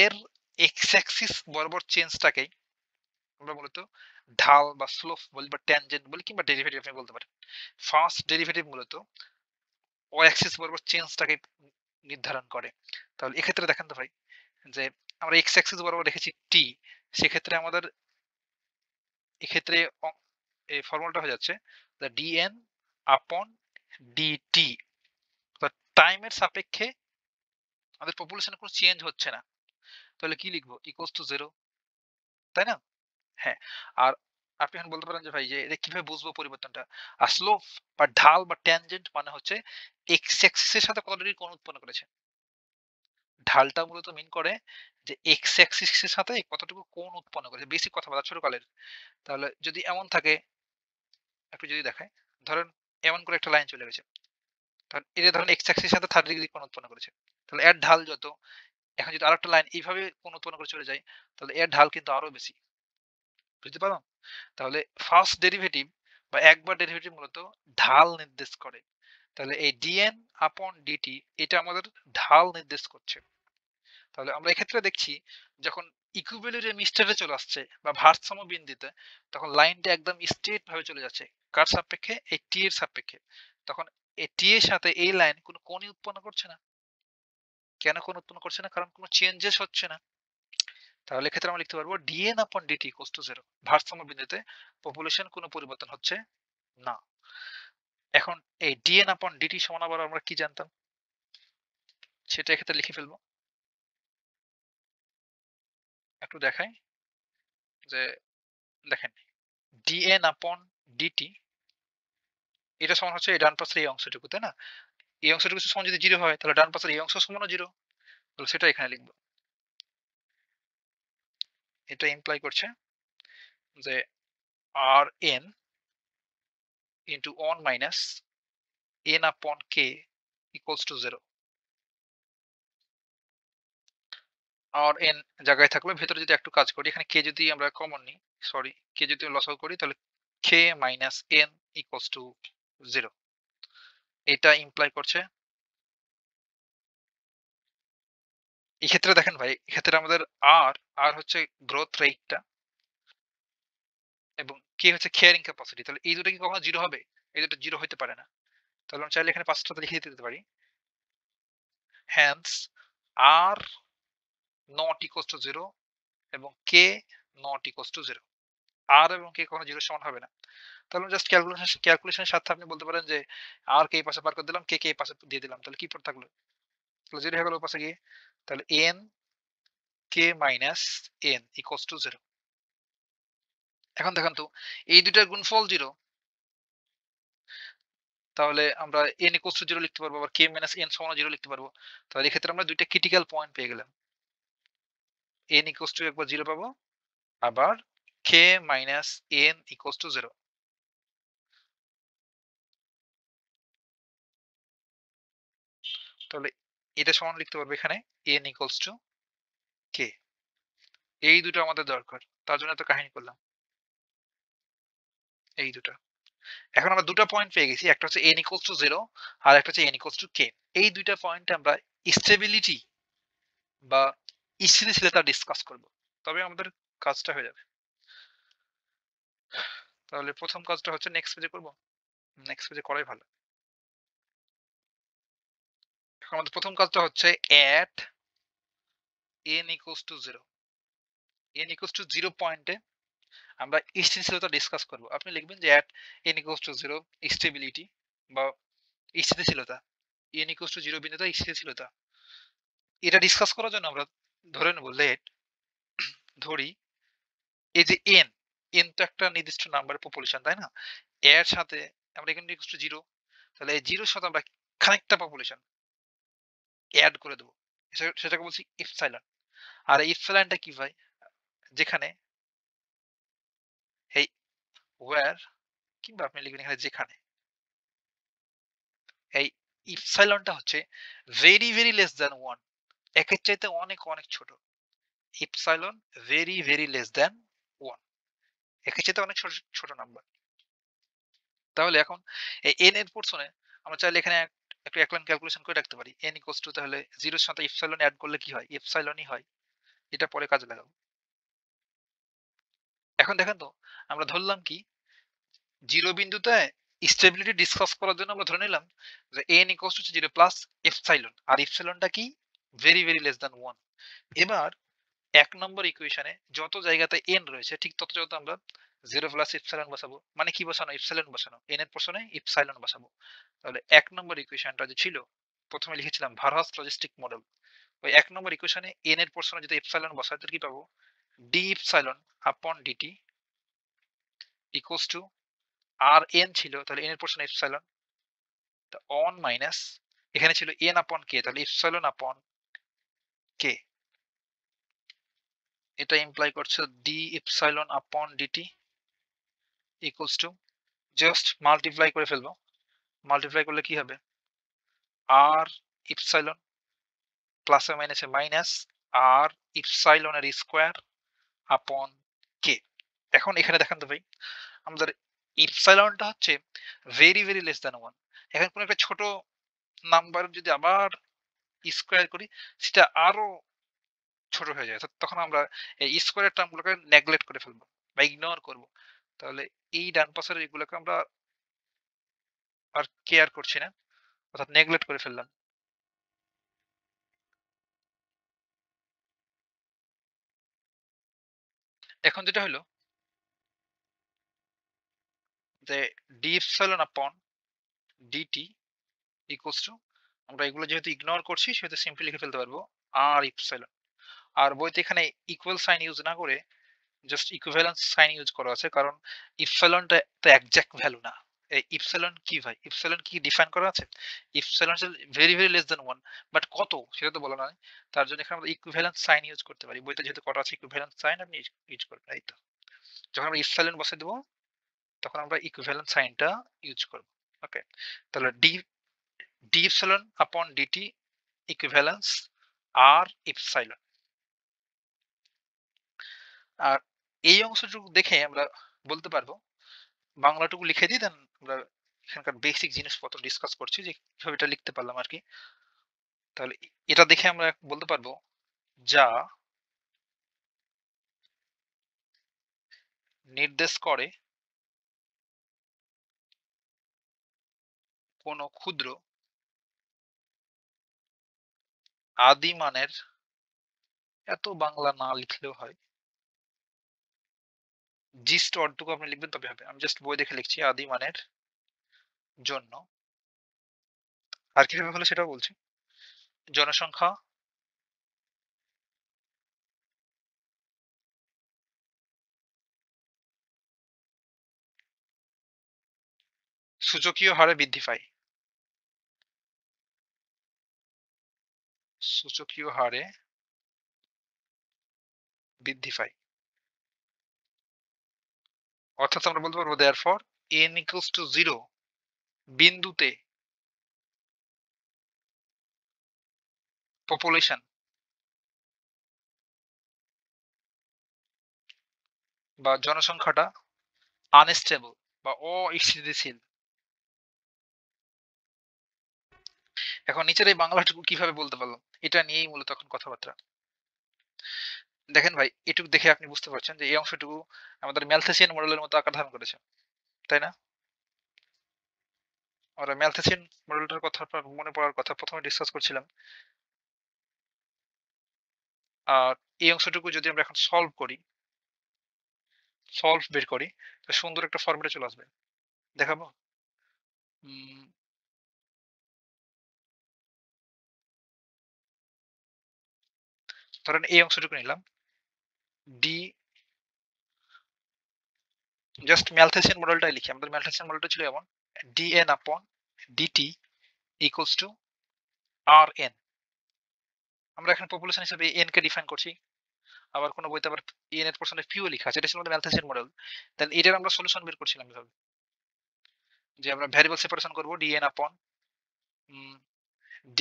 এর এক্স অ্যাক্সিস বরাবর চেঞ্জটাকেই আমরা মূলত ঢাল বা স্লোপ বলি বা ট্যানজেন্ট বলি, কিংবা ডেরিভেটিভ আপনি বলতে পারেন। ফার্স্ট ডেরিভেটিভ মূলত অ্যাক্সিস বরাবর চেঞ্জটাকে নির্ধারণ করে। তাহলে এক্ষেত্রে দেখেন তো ভাই, যে আমরা এক্স অ্যাক্সিস বরাবর রেখেছি টি, সেক্ষেত্রে আমাদের এক্ষেত্রে এই ফর্মুলাটা হয়ে যাচ্ছে dn আপন dt, টাইমের সাপেক্ষে আমাদের পপুলেশনে কোনো চেঞ্জ হচ্ছে না, তাহলে কি লিখবো, ইকুয়ালস টু 0, তাই না? হ্যাঁ। আর আপনি এখন বলতে পারেন যে ভাই যে এটা কিভাবে বুঝবো পরিবর্তনটা? আর স্লোপ বা ঢাল বা ট্যানজেন্ট মানে হচ্ছে এক্স অ্যাক্সিস এর সাথে কত ডিগ্রি কোণ উৎপন্ন করেছে। ঢালটা মূলত মিন করে যে এক্স অ্যাক্সিস এর সাথে কতটুকু কোণ উৎপন্ন করেছে। বেসিক কথা বলা ছোটকালের। তাহলে যদি এমন থাকে, একটু যদি দেখাই, ধরেন এমন করে একটা লাইন চলে গেছে। ধরেন এটা ধরেন এক্স অ্যাক্সিস এর সাথে 30 ডিগ্রি কোণ উৎপন্ন করেছে। তাহলে এর ঢাল যত, এখন যদি আরেকটা লাইন এইভাবে কোণ উৎপন্ন করে চলে যায়, তাহলে এর ঢাল কিন্তু আরো বেশি। বুঝতে পারলাম? তাহলে ফার্স্ট ডেরিভেটিভ বা একবার ডেরিভেটিভ মূলত ঢাল নির্দেশ করে। তাহলে এই dn upon dt এটা আমাদের ঢাল নির্দেশ করছে। তাহলে আমরা এক্ষেত্রে দেখছি যখন ইকুইলিব্রিয়াম স্টেটে চলে আসছে বা ভারসাম্য বিন্দুতে, তখন লাইনটা একদম স্ট্রেট ভাবে চলে যাচ্ছে কার সাপেক্ষে, এই টি এর সাপেক্ষে। তখন এই টি এর সাথে এই লাইন কোনো কোণই উৎপন্ন করছে না। কেন কোণ উৎপন্ন করছে না? কারণ কোনো চেঞ্জেস হচ্ছে না। তাহলে এক্ষেত্রে আমরা লিখতে পারবো dn upon dt equals to 0। ভারসাম্য বিন্দুতে পপুলেশন কোনো পরিবর্তন হচ্ছে না। এখন এই dn upon dt সমান আবার আমরা কি জানতাম সেটা এক্ষেত্রে লিখে ফেলবো। একটু দেখাই যে দেখেন dn upon dt এটা সমান হচ্ছে এই ডান পাশের এই অংশটুকু, তাই না? এই অংশটুকু সমান যদি 0 হয় তাহলে ডান পাশের এই অংশ সমানও 0। তাহলে সেটা এখানে লিখবো। এটা ইমপ্লাই করছে যে rn into 1 minus n upon k equals to 0। আর এন জায়গায় থাকলে ভেতরে যদি একটু কাজ করি, এখানে কে যদি আমরা কমন নিই, সরি কে যদি লসাগু করি তাহলে কে মাইনাস এন ইকুয়ালস টু 0। এটা ইমপ্লাই করছে এই ক্ষেত্রে দেখেন ভাই, এক্ষেত্রে আমাদের আর আর হচ্ছে গ্রোথ রেটটা এবং কে হচ্ছে কেয়ারিং ক্যাপাসিটি। তাহলে এই দুটো কি কখনো 0 হবে? এই দুটো 0 হইতে পারে না। তাহলে আমি চাইলে এখানে 5টা লিখে দিতে পারি। Hence r nought equals to 0 এবং k nought equals to 0। R এবং কে কখনো 0 সমান হবে না। তাহলে জাস্ট ক্যালকুলেশনের সাথে আপনি বলতে পারেন যে আর কে এই পাশে পার করে দিলাম, কে এই পাশে দিয়ে দিলাম। তাহলে কি পড়ে থাকলো? তাহলে 0 হয়ে গেল ওই পাশে গিয়ে। তাহলে n k minus n equals to 0। এখন দেখেন তো এই দুইটার গুণফল 0। তাহলে আমরা n ইকুয়ালস টু 0 লিখতে পারবো, আবার k মাইনাস n সমান 0 লিখতে পারবো। তাহলে এই ক্ষেত্রে আমরা দুইটা ক্রিটিক্যাল পয়েন্ট পেয়ে গেলাম। n ইকুয়ালস টু একবার 0 পাবো, আবার k minus n equals to 0। তাহলে এটা সমান লিখতে পারবো এখানে n ইকুয়ালস টু k। এই দুটো আমাদের দরকার, তার জন্য তো কাহিনী করলাম এই দুটো। এখন আমরা দুটো পয়েন্ট পেয়ে গেছি, একটা হচ্ছে n equals to 0 আর একটা হচ্ছে n equals to k। এই দুইটা পয়েন্টে আমরা স্টেবিলিটি বা স্থিতিশীলতা ডিসকাস করব, তবে আমাদের কাজটা হয়ে যাবে। তাহলে প্রথম কাজটা হচ্ছে নেক্সট পেজে করব। নেক্সট পেজে করাই ভালো। এখন আমাদের প্রথম কাজটা হচ্ছে at n equals to 0। n equals to 0 পয়েন্টে আমরা স্থিতিশীলতা ডিসকাস করব। আপনি লিখবেন যে at n equals to 0 stability বা স্থিতিশীলতা। n equals to 0 বিন্দুতে স্থিতিশীলতা। এটা ডিসকাস করার জন্য আমরা ধরে নেব লেট ধরি এই যে এন, এন তো একটা নির্দিষ্ট নাম্বারের পপুলেশন, তাই না? এর সাথে আমরা এখানে ইকুয়াল টু 0, তাহলে এই 0 এর সাথে আমরা খানিকটা পপুলেশন এড করে দেব। সেটাকে বলছি ইপসাইলন। আর এই ইপসাইলনটা কি ভাই? যেখানে এই ওয়্যার কিংবা আপনি লিখবেন এখানে যেখানে এই ইপসাইলনটা হচ্ছে ভেরি ভেরি লেস দ্যান 1, একের চাইতে অনেক অনেক ছোট। Epsilon very very less than 1, একের চাইতে অনেক ছোট ছোট নাম্বার। তাহলে এখন এই n এর পোরশনে আমরা চাইলে এখানে একটু এক লাইন ক্যালকুলেশন করে রাখতে পারি। n ইকুয়ালস টু তাহলে 0 এর সাথে ইপসিলন এড করলে কি হয়? ইপসিলনই হয়। এটা পরে কাজে লাগাবো। এখন দেখেন তো আমরা ধরলাম কি 0 বিন্দুতে স্টেবিলিটি ডিসকাস করার জন্য আমরা ধরে নিলাম যে n equals to 0 plus epsilon. আর ইপসিলনটা কি? Very very less than 1। এবার 1 নম্বর ইকুয়েশনে যত জায়গাতে n রয়েছে ঠিক তত জায়গাতে আমরা 0 প্লাস ইপসিলন বসাবো। মানে কি বসানো? ইপসিলন বসানো। n এর পোরশনে ইপসিলন বসাবো। তাহলে 1 নম্বর ইকুয়েশনটা যে ছিল, প্রথমে লিখেছিলাম ভারহাস লজিস্টিক মডেল। ওই 1 নম্বর ইকুয়েশনে n এর পোরশনে যদি ইপসিলন বসাই তাহলে কি পাবো? d epsilon upon dt equals to r n ছিল, তাহলে n এর পোরশনে ইপসিলন, তা 1 মাইনাস এখানে ছিল n আপন k, তাহলে ইপসিলন আপন k। এটা ইমপ্লাই করছে d epsilon upon dt equals two, just multiply করে ফেলবো। মাল্টিপ্লাই করলে কি হবে? আর ইপসিলন প্লাসে মাইনাসে মাইনাস আর ইপসিলন এর স্কয়ার আপন কে। এখন এখানে দেখেন তো ভাই, আমাদের ইপসিলনটা হচ্ছে ভেরি ভেরি লেস দ্যান 1। এখন কোন একটা ছোট নাম্বার যদি আবার স্কয়ার করি সেটা আরো ছোট হয়ে যায়। তখন আমরা এই স্কয়ারের টার্মগুলোকে নেগলেক্ট করে ফেলবো বা ইগনোর করব। তাহলে এই ডান পাশের এগুলোকে আমরা আর কেয়ার করছি না, অর্থাৎ নেগলেক্ট করে ফেললাম। এখন যেটা হলো যে ডি ইপসিলন আপন ডিটি ইকুয়ালস টু, আমরা এগুলো যেহেতু ইগনোর করছি সেহেতু সিম্পলি লিখে ফেলতে পারবো আর ইপসিলন। আর বইতে এখানে ইকুয়াল সাইন ইউজ না করে জাস্ট ইকুইভ্যালেন্স সাইন ইউজ করা আছে, কারণ ইপসিলনটা তো এক্সাক্ট ভ্যালু না। এই ইপসিলন কি ভাই, ইপসিলন কি ডিফাইন করা আছে? Epsilon is very very less than 1, but কত সেটা তো বলা নয়। তার জন্য এখানে আমরা ইকুইভ্যালেন্স সাইন ইউজ করতে পারি, বইতে যেহেতু করা আছে ইকুইভ্যালেন্স সাইন আপনি ইউজ করবেন। এই তো যখন আমরা ইপসিলন বসে দেবো তখন আমরা ইকুইভ্যালেন্স সাইনটা ইউজ করব। ওকে, তাহলে ডি ডি ইপসিলন আপন ডিটি ইকুইভ্যালেন্স আর ইপসিলন। আর এই অংশটুকু দেখে আমরা বলতে পারবো, বাংলাটুকু লিখে দিই, দেন আমরা এখানকার বেসিক জিনিসপত্র ডিসকাস করছি যে কিভাবে এটা লিখতে পারলাম আর কি। তাহলে এটা দেখে আমরা বলতে পারবো যা নির্দেশ করে কোন ক্ষুদ্র আদি মানের, এত বাংলা না লিখলেও হয়, জিস্ট অর্ধটুকু আপনি লিখবেন তবে হবে। আমি জাস্ট বই দেখে লিখছি আদি মানের জন্য। আর কিভাবে হলো সেটাও বলছি। জনসংখ্যা সূচকীয় হারে বৃদ্ধি পায়, সূচকীয় হারে বৃদ্ধি পায়। অর্থাৎ আমরা বলতে পারবো therefore n equals to 0 বিন্দুতে পপুলেশন বা জনসংখ্যাটা আনস্টেবল বা অস্থিতিশীল। এখন নিচের এই বাংলাটুকু কিভাবে বলতে পারলাম, এটা নিয়েই মূলত এখন কথাবার্তা। দেখেন ভাই, এটুকু দেখে আপনি বুঝতে পারছেন যে এই অংশটুকু আমাদের ম্যালথেসিয়ান মডেলের মতো আকার ধারণ করেছে, তাই না? আমরা ম্যালথেসিয়ান মডেলটার কথা মনে পড়ার কথা প্রথমে ডিসকাস করছিলাম। আর এই অংশটুকু যদি আমরা এখন সলভ বের করি, তো সুন্দর একটা ফরম্যাটে চলে আসবে। দেখাবো? উম, ধরেন এই অংশটুকু নিলাম, ডি, জাস্ট ম্যালথেসিয়ান মডেলটাই লিখি। আমাদের ম্যালথেসিয়ান মডেলটা ছিল এমন, dn আপন dt ইকুয়ালস টু rn। আমরা এখানে পপুলেশন হিসেবে n কে ডিফাইন করছি। আবার কোন বইতে আবার n এর পার্সেন্টে ফিউ লেখা আছে, এটা ছিল আমাদের ম্যালথেসিয়ান মডেল। দেন এটার আমরা সলিউশন বের করছিলাম এভাবে যে আমরা ভ্যারিয়েবল সেপারেশন করব dn আপন d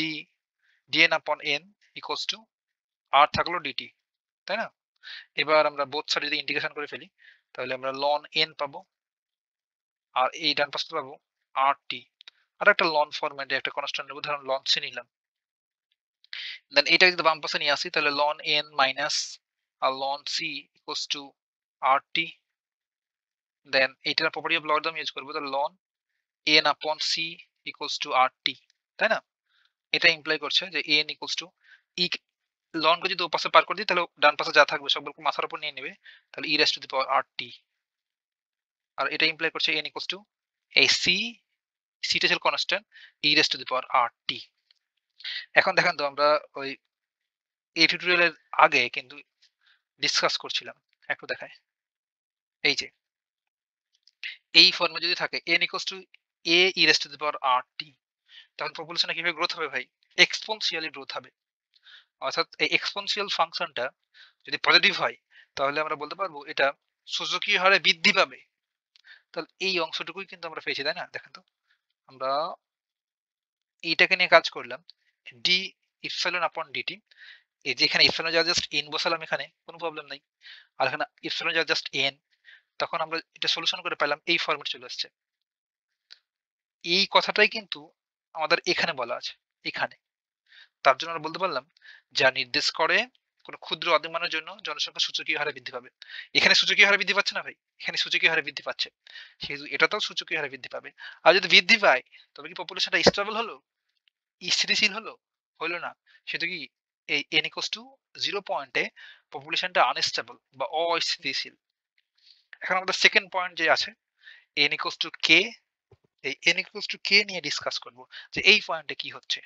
dn আপন n ইকুয়ালস টু r থাকলো dt, তাই না? এবার আমরা বোথ সাইড যদি ইন্টিগ্রেশন করে ফেলি তাহলে আমরা ln n পাবো, আর এই ডান পাশে পাবো rt। আর একটা লন ফরম্যাটে একটা কনস্ট্যান্ট নেব, ধরুন ln c নিলাম। দেন এটা যদি বাম পাশে নিয়ে আসি তাহলে ln n মাইনাস আর ln c equals to rt। Then এইটার প্রপার্টি অফ লগারিদম ইউজ করবো, তাহলে ln n upon c equals to rt, তাই না? এটা ইমপ্লাই করছে যে n ইকুয়ালস টু ই, লন কে যদি ও পাশে পার করে দিই তাহলে ডান পাশে যা থাকবে সবগুলোকে মাথার উপর নিয়ে নেবে, তাহলে e rise to the power rt। আর এটা ইমপ্লাই করছে n ইকুয়ালস টু এই c টা ছিল constant, e rise to the power rt। এখন দেখেন তো আমরা ওই এই টিউটোরিয়ালের আগে কিন্তু ডিসকাস করছিলাম, একটু দেখায়। এই যে এই ফর্মে যদি থাকে n equals two a e rise to the power rt, তখন পপুলেশনে কিভাবে গ্রোথ হবে ভাই? এক্সপোনেনশিয়ালি গ্রোথ হবে। অর্থাৎ এই এক্সপোনেনশিয়াল ফাংশনটা যদি পজিটিভ হয় তাহলে আমরা বলতে পারবো এটা সূচকীয় হারে বৃদ্ধি পাবে। তাহলে এই অংশটুকুই কিন্তু আমরা পেয়েছি, তাই না? দেখেন তো আমরা এইটাকে নিয়ে কাজ করলাম, ডি ইপসিলন আপন ডিটি। এই যে এখানে ইপসিলন যা জাস্ট এন বসালাম, এখানে কোনো প্রবলেম নাই। আর এখানে ইপসিলন যা জাস্ট এন, তখন আমরা এটা সলিউশন করে পেলাম এই ফরম্যাট চলে আসছে। এই কথাটাই কিন্তু আমাদের এখানে বলা আছে, এখানে। তার জন্য আমরা বলতে পারলাম যা নির্দেশ করে কোন ক্ষুদ্র অদ্যমানের জন্য জনসংখ্যা সূচকীয় হারে বৃদ্ধি পাবে। এখানে সূচকীয় হারে বৃদ্ধি পাচ্ছে না ভাই? এখানে সূচকীয় হারে বৃদ্ধি পাচ্ছে। সেহেতু এটাতেও সূচকীয় হারে বৃদ্ধি পাবে। আর যদি বৃদ্ধি পায় তবে কি পপুলেশনটা স্টেবল হলো? স্থিতিশীল হলো? হইল না। সেহেতু কি এই n equals to 0 পয়েন্টে পপুলেশনটা আনস্টেবল বা অস্থিতিশীল। এখন আমাদের সেকেন্ড পয়েন্ট যে আছে n equals to k, এই n equals to k নিয়ে ডিসকাস করব যে এই পয়েন্টে কি হচ্ছে।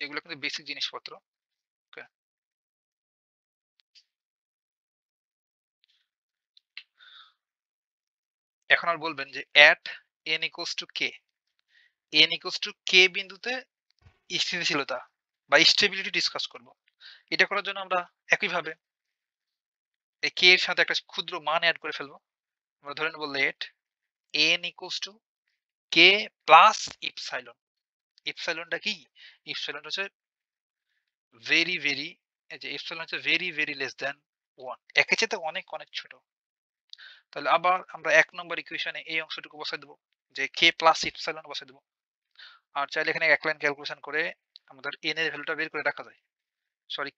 এগুলো কিন্তু বেসিক জিনিসপত্র। ওকে। এখন আর বলবেন যে at n equals to k, n equals to k বিন্দুতে স্থিতিশীলতা বা স্টেবিলিটি ডিসকাস করব। এটা করার জন্য আমরা একইভাবে এই k এর সাথে একটা ক্ষুদ্র মান এড করে ফেলবো। আমরা ধরে নেব let n equals to k plus epsilon. ইপসাইলনটা কি? ইপসাইলন হচ্ছে ভেরি এই যে ইপসাইলন হচ্ছে ভেরি লেস দ্যান 1, একের চাইতে অনেক ছোট। তাহলে আবার আমরা ১ নম্বর ইকুয়েশনে এই অংশটুকু বসাই দেব যে k প্লাস ইপসাইলন বসাই দেব। আর চাইলে এখানে এক লাইন ক্যালকুলেশন করে আমাদের n এর ভ্যালুটা বের করে রাখা যায়। সরি,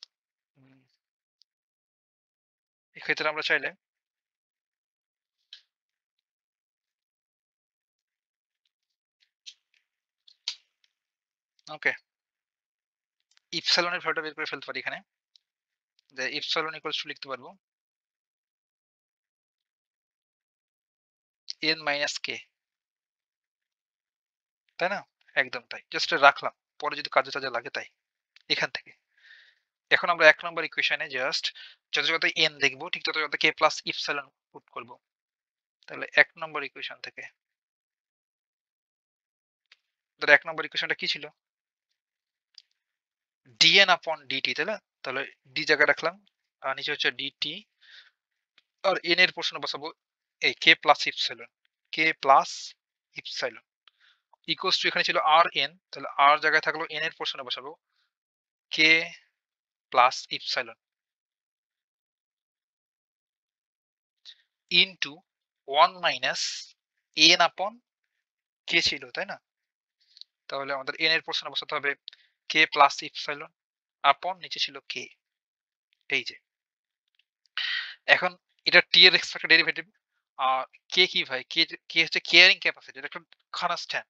এক্ষেত্রে আমরা চাইলে ওকে ইপসাইলনের ভ্যালুটা বের করে ফেলতে পারি এখানে, যে ইপসাইলন ইকুয়ালস টু লিখতে পারবো n মাইনাস k, তাই না? একদম তাই। জাস্ট রাখলাম। পরে যদি কাজে লাগে তাই। এখান থেকে। এখন আমরা ১ নম্বর ইকুয়েশনে জাস্ট যত জায়গাতে n দেখবো ঠিক তত জায়গাতে k প্লাস ইপসাইলন পুট করব। তাহলে ১ নম্বর ইকুয়েশন থেকে ধর ১ নম্বর ইকুয়েশনটা কি ছিল? dn upon dt, তাই না? তাহলে d জায়গায় রাখলাম। আর নিচে হচ্ছে dt আর n এর পোরশনে বসাবো এই k plus epsilon. k plus epsilon equals to এখানে ছিল rn, তাহলে r জায়গায় থাকলো n এর পোরশনে বসাবো k plus epsilon into 1 minus n আপন k ছিল, তাই না? তাহলে আমাদের n এর পোরশনে বসাতে হবে k প্লাস ইপসাইলন আপন নিচে ছিল k। এই যে এখন এটা t এর এক্সপেক্টেড ডেরিভেটিভ। আর k কি ভাই? k হচ্ছে কেয়ারিং ক্যাপাসিটি, এটা একটা কনস্ট্যান্ট।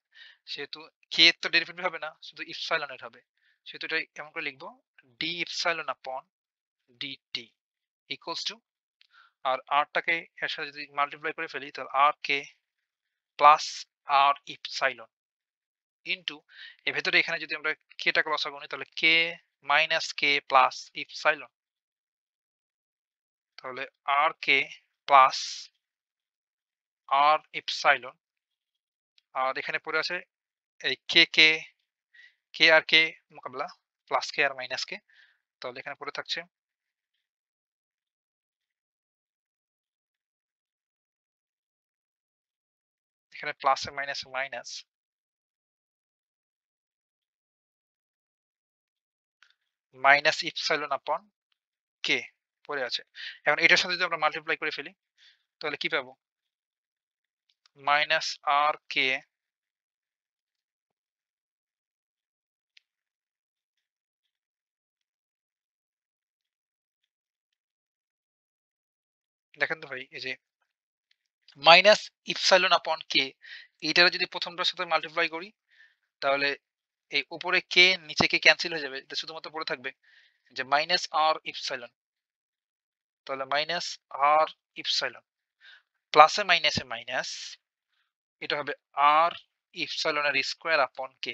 সেহেতু k এর তো ডেরিভেটিভ হবে না, শুধু ইপসাইলন এর হবে। সেহেতু এটা এমন করে লিখবো d epsilon upon dt equals to, আর r টাকে এর সাথে যদি মাল্টিপ্লাই করে ফেলি তাহলে r k plus r epsilon into এর ভেতরে এখানে যদি আমরা k টাকে লসাগু নিই তাহলে k minus k plus epsilon, তাহলে r k plus r epsilon. আর এখানে পড়ে আছে এই কে আর কে মোকাবেলা প্লাস কে আর মাইনাস কে, তাহলে এখানে পড়ে থাকছে এখানে প্লাস এ মাইনাস মাইনাস ইপসাইলন আপন কে পড়ে আছে। এখন এটার সাথে যদি আমরা মাল্টিপ্লাই করে ফেলি তাহলে কি পাবো? মাইনাস আর কে দেখেন তো ভাই, এই যে মাইনাস ইপসাইলন আপন কে, এইটার যদি প্রথমটার সাথে মাল্টিপ্লাই করি তাহলে এই উপরে কে নিচে কে ক্যান্সেল হয়ে যাবে, এটা শুধুমাত্র পড়ে থাকবে যে মাইনাস আর ইপসাইলন, তাহলে মাইনাস আর ইপসাইলন প্লাসে মাইনাস এটা হবে আর ইপসাইলন এর স্কয়ার আপন কে।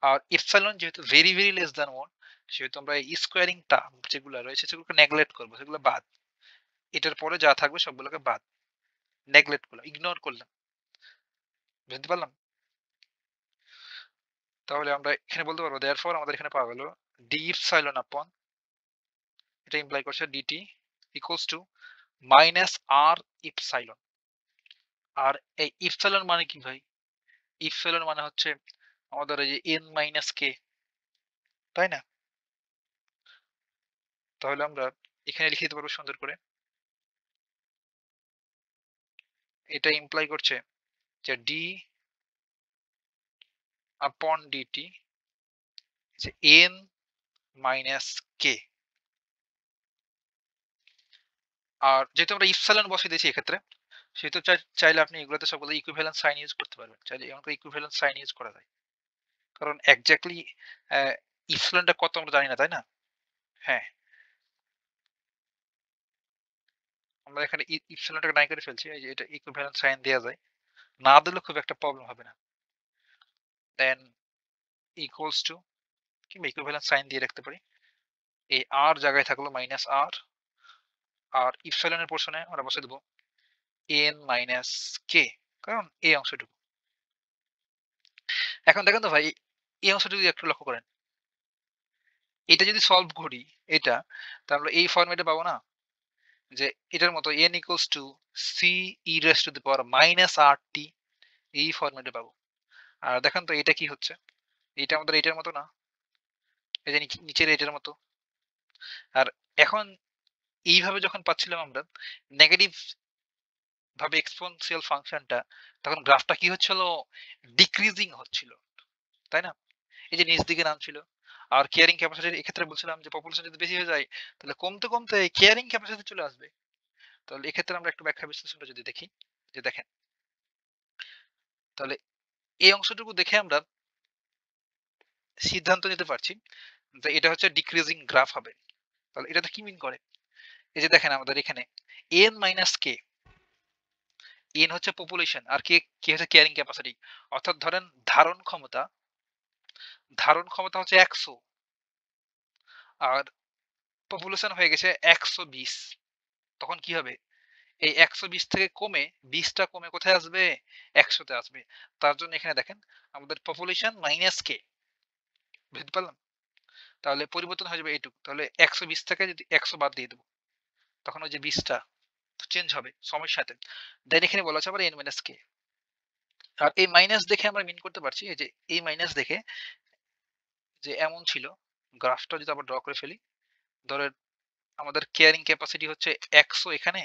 আর ইপসাইলন যেহেতু ভেরি লেস দ্যান 1, সেহেতু আমরা এই স্কোয়ারিং টার্ম যেগুলো রয়েছে সেগুলোকে নেগলেক্ট করবো, সেগুলো বাদ। এটার পরে যা থাকবে সবগুলোকে বাদ, নেগলেক্ট করলাম, ইগনোর করলাম। বুঝতে পারলাম? তাহলে আমরা এখানে বলতে পারবো দেয়ারফর আমাদের এখানে পাওয়া গেল ডি ইপসাইলন আপন, এটা ইমপ্লাই করছে d t equals to minus r epsilon. আর এই ইপসাইলন মানে কি ভাই? ইপসাইলন মানে হচ্ছে আমাদের এই যে এন মাইনাস কে, তাই না? তাহলে আমরা এখানে লিখে দিতে পারবো সুন্দর করে, এটা ইমপ্লাই করছে যে ডি আপন ডিটি যে n মাইনাস কে। আর যেহেতু আমরা ইপসিলন বসিয়ে দিয়েছি এক্ষেত্রে, সেহেতু চাইলে আপনি এগুলোতে সবগুলো ইকুইভ্যালেন্ট সাইন ইউজ করতে পারবেন। চাইলে এমন করে ইকুইভ্যালেন্ট সাইন ইউজ করা যায়। কারণ এক্সাক্টলি ইপসিলনটা কত আমরা জানি না, তাই না? হ্যাঁ, আমরা এখানে ইপসিলনটাকে নাই করে ফেলছি। এই যে এটা ইকুইভ্যালেন্ট সাইন দেয়া যায়। না দিলেও খুব একটা প্রবলেম হবে না। দেন ইকুয়ালস টু, কিংবা ইকুইভ্যালেন্ট সাইন দিয়ে রাখতে পারি। এই আর জায়গায় থাকলো মাইনাস আর, আর ইপসিলনের পোরশনে আমরা বসে দেব n মাইনাস কে, কারণ এই অংশটুকু। এখন দেখেন তো ভাই, এই অংশটুকু যদি একটু লক্ষ্য করেন, এটা যদি সলভ করি এটা, তাহলে এই ফরম্যাটে পাবো না? যে এটার মতো n equals to c e raise to the power minus r t, এই ফরম্যাটে পাবো। আর দেখেন তো এটা কি হচ্ছে? এটা আমাদের এটার মতো না, এই যে নিচের এটার মতো। আর এখন এইভাবে যখন পাচ্ছিলাম আমরা নেগেটিভ ভাবে এক্সপোনেনশিয়াল ফাংশনটা, তখন গ্রাফটা কি হচ্ছিল? ডিক্রিজিং হচ্ছিল, তাই না? এই যে নিচ দিকে নামছিল। আর কেয়ারিং ক্যাপাসিটির এক্ষেত্রে বলছিলাম যে পপুলেশন যদি বেশি হয়ে যায়, তাহলে কমতে কমতে কেয়ারিং ক্যাপাসিটি চলে আসবে। তাহলে এক্ষেত্রে আমরা একটু ব্যাখ্যা বিশ্লেষণটা যদি দেখি, যে দেখেন, তাহলে এই অংশটুকু দেখে আমরা সিদ্ধান্ত নিতে পারছি যে এটা হচ্ছে ডিক্রিজিং গ্রাফ হবে। তাহলে এটাতে কি মিন করে? এই যে দেখেন আমাদের এখানে n মাইনাস কে, n হচ্ছে পপুলেশন আর কে হচ্ছে ক্যারিং ক্যাপাসিটি। অর্থাৎ ধরেন ধারণ ক্ষমতা হচ্ছে 100, আর পপুলেশন হয়ে গেছে 120। তখন কি হবে? এই 120 থেকে কমে 20 টা কমে কোথায় আসবে? 100 তে আসবে। তার জন্য এখানে দেখেন আমাদের পপুলেশন মাইনাস কে, বুঝতে পারলাম? তাহলে পরিবর্তন হয়ে যাবে এইটুকু। তাহলে 120 থেকে যদি 100 বাদ দিয়ে দেব, তখন ওই যে 20 টা চেঞ্জ হবে সময়ের সাথে। দেন এখানে বলা আছে আবার n মাইনাস কে। আর এই মাইনাস দেখে আমরা মিন করতে পারছি, এই যে এই মাইনাস দেখে যে এমন ছিল, গ্রাফটা যদি আবার ড্র করে ফেলি, ধরেন আমাদের কেয়ারিং ক্যাপাসিটি হচ্ছে 100 এখানে,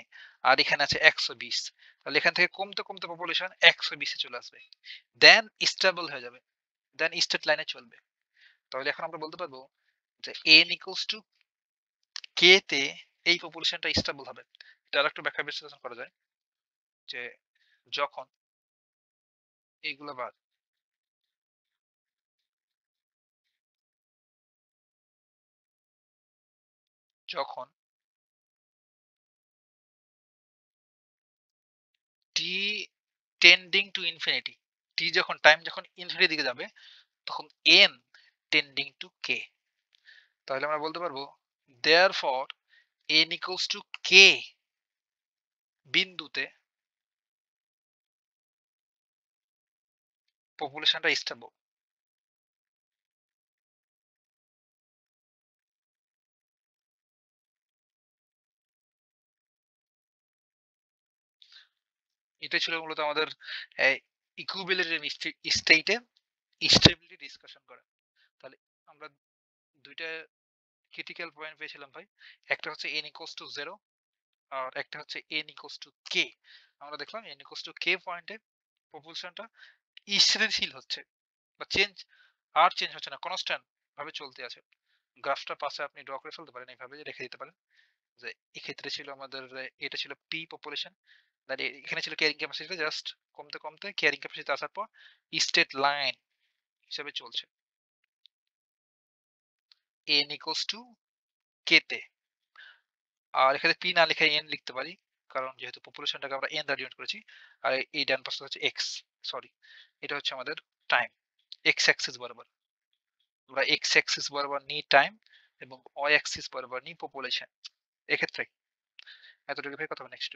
আর এখানে আছে 120। তাহলে এখান থেকে কমতে কমতে পপুলেশন 120 এ চলে আসবে। দেন স্টেবল হয়ে যাবে। দেন স্টেট লাইনে চলবে। তাহলে এখন আমরা বলতে পারবো যে n ইকুয়ালস টু কে তে এই পপুলেশনটা স্টেবল হবে। এটা আরেকটু ব্যাখ্যা বিশ্লেষণ করা যায় যে যখন এইগুলা বাদ, যখন টি টেন্ডিং টু ইনফিনিটি, টি যখন টাইম যখন ইনফিনিটি দিকে যাবে, তখন n টেন্ডিং টু কে। তাহলে আমরা বলতে পারবো দেয়ারফর n ইকুয়ালস টু কে বিন্দুতে পপুলেশনটা স্টেবল। এটাই ছিল মূলত আমাদের ইকুইলিব্রিয়াম স্টেটে স্টেবিলিটি ডিসকাশন করা। তাহলে আমরা দুইটা ক্রিটিক্যাল পয়েন্ট পেয়েছিলাম ভাই। একটা হচ্ছে n ইকুয়ালস টু 0, আর একটা হচ্ছে n ইকুয়ালস টু k। আমরা দেখলাম n ইকুয়ালস টু k পয়েন্টে পপুলেশনটা স্থিতিশীল হচ্ছে, বা চেঞ্জ হচ্ছে না, কনস্ট্যান্ট ভাবে চলতে আছে। গ্রাফটা পাশে আপনি ড্র করে ফেলতে পারেন, এইভাবে রেখে দিতে পারেন যে এক্ষেত্রে ছিল আমাদের এটা ছিল পি পপুলেশন, এখানে ছিল ক্যারিং ক্যাপাসিটি, জাস্ট কমতে কমতে ক্যারিং ক্যাপাসিটি আসার পর স্টেট লাইন হিসেবে চলছে n ইকুয়ালস টু k তে। আর এখানে পি না লিখে n লিখতে পারি, কারণ যেহেতু পপুলেশনটাকে আমরা n দ্বারা ডিনোট করেছি। আর এই ডান পাশে হচ্ছে x, সরি, এটা হচ্ছে আমাদের টাইম, x অ্যাক্সিস বরাবর। আমরা x অ্যাক্সিস বরাবর নিই টাইম, এবং y অ্যাক্সিস বরাবর নিই পপুলেশন। এক্ষেত্রে এতটুকু ভেবে কথা হবে নেক্সট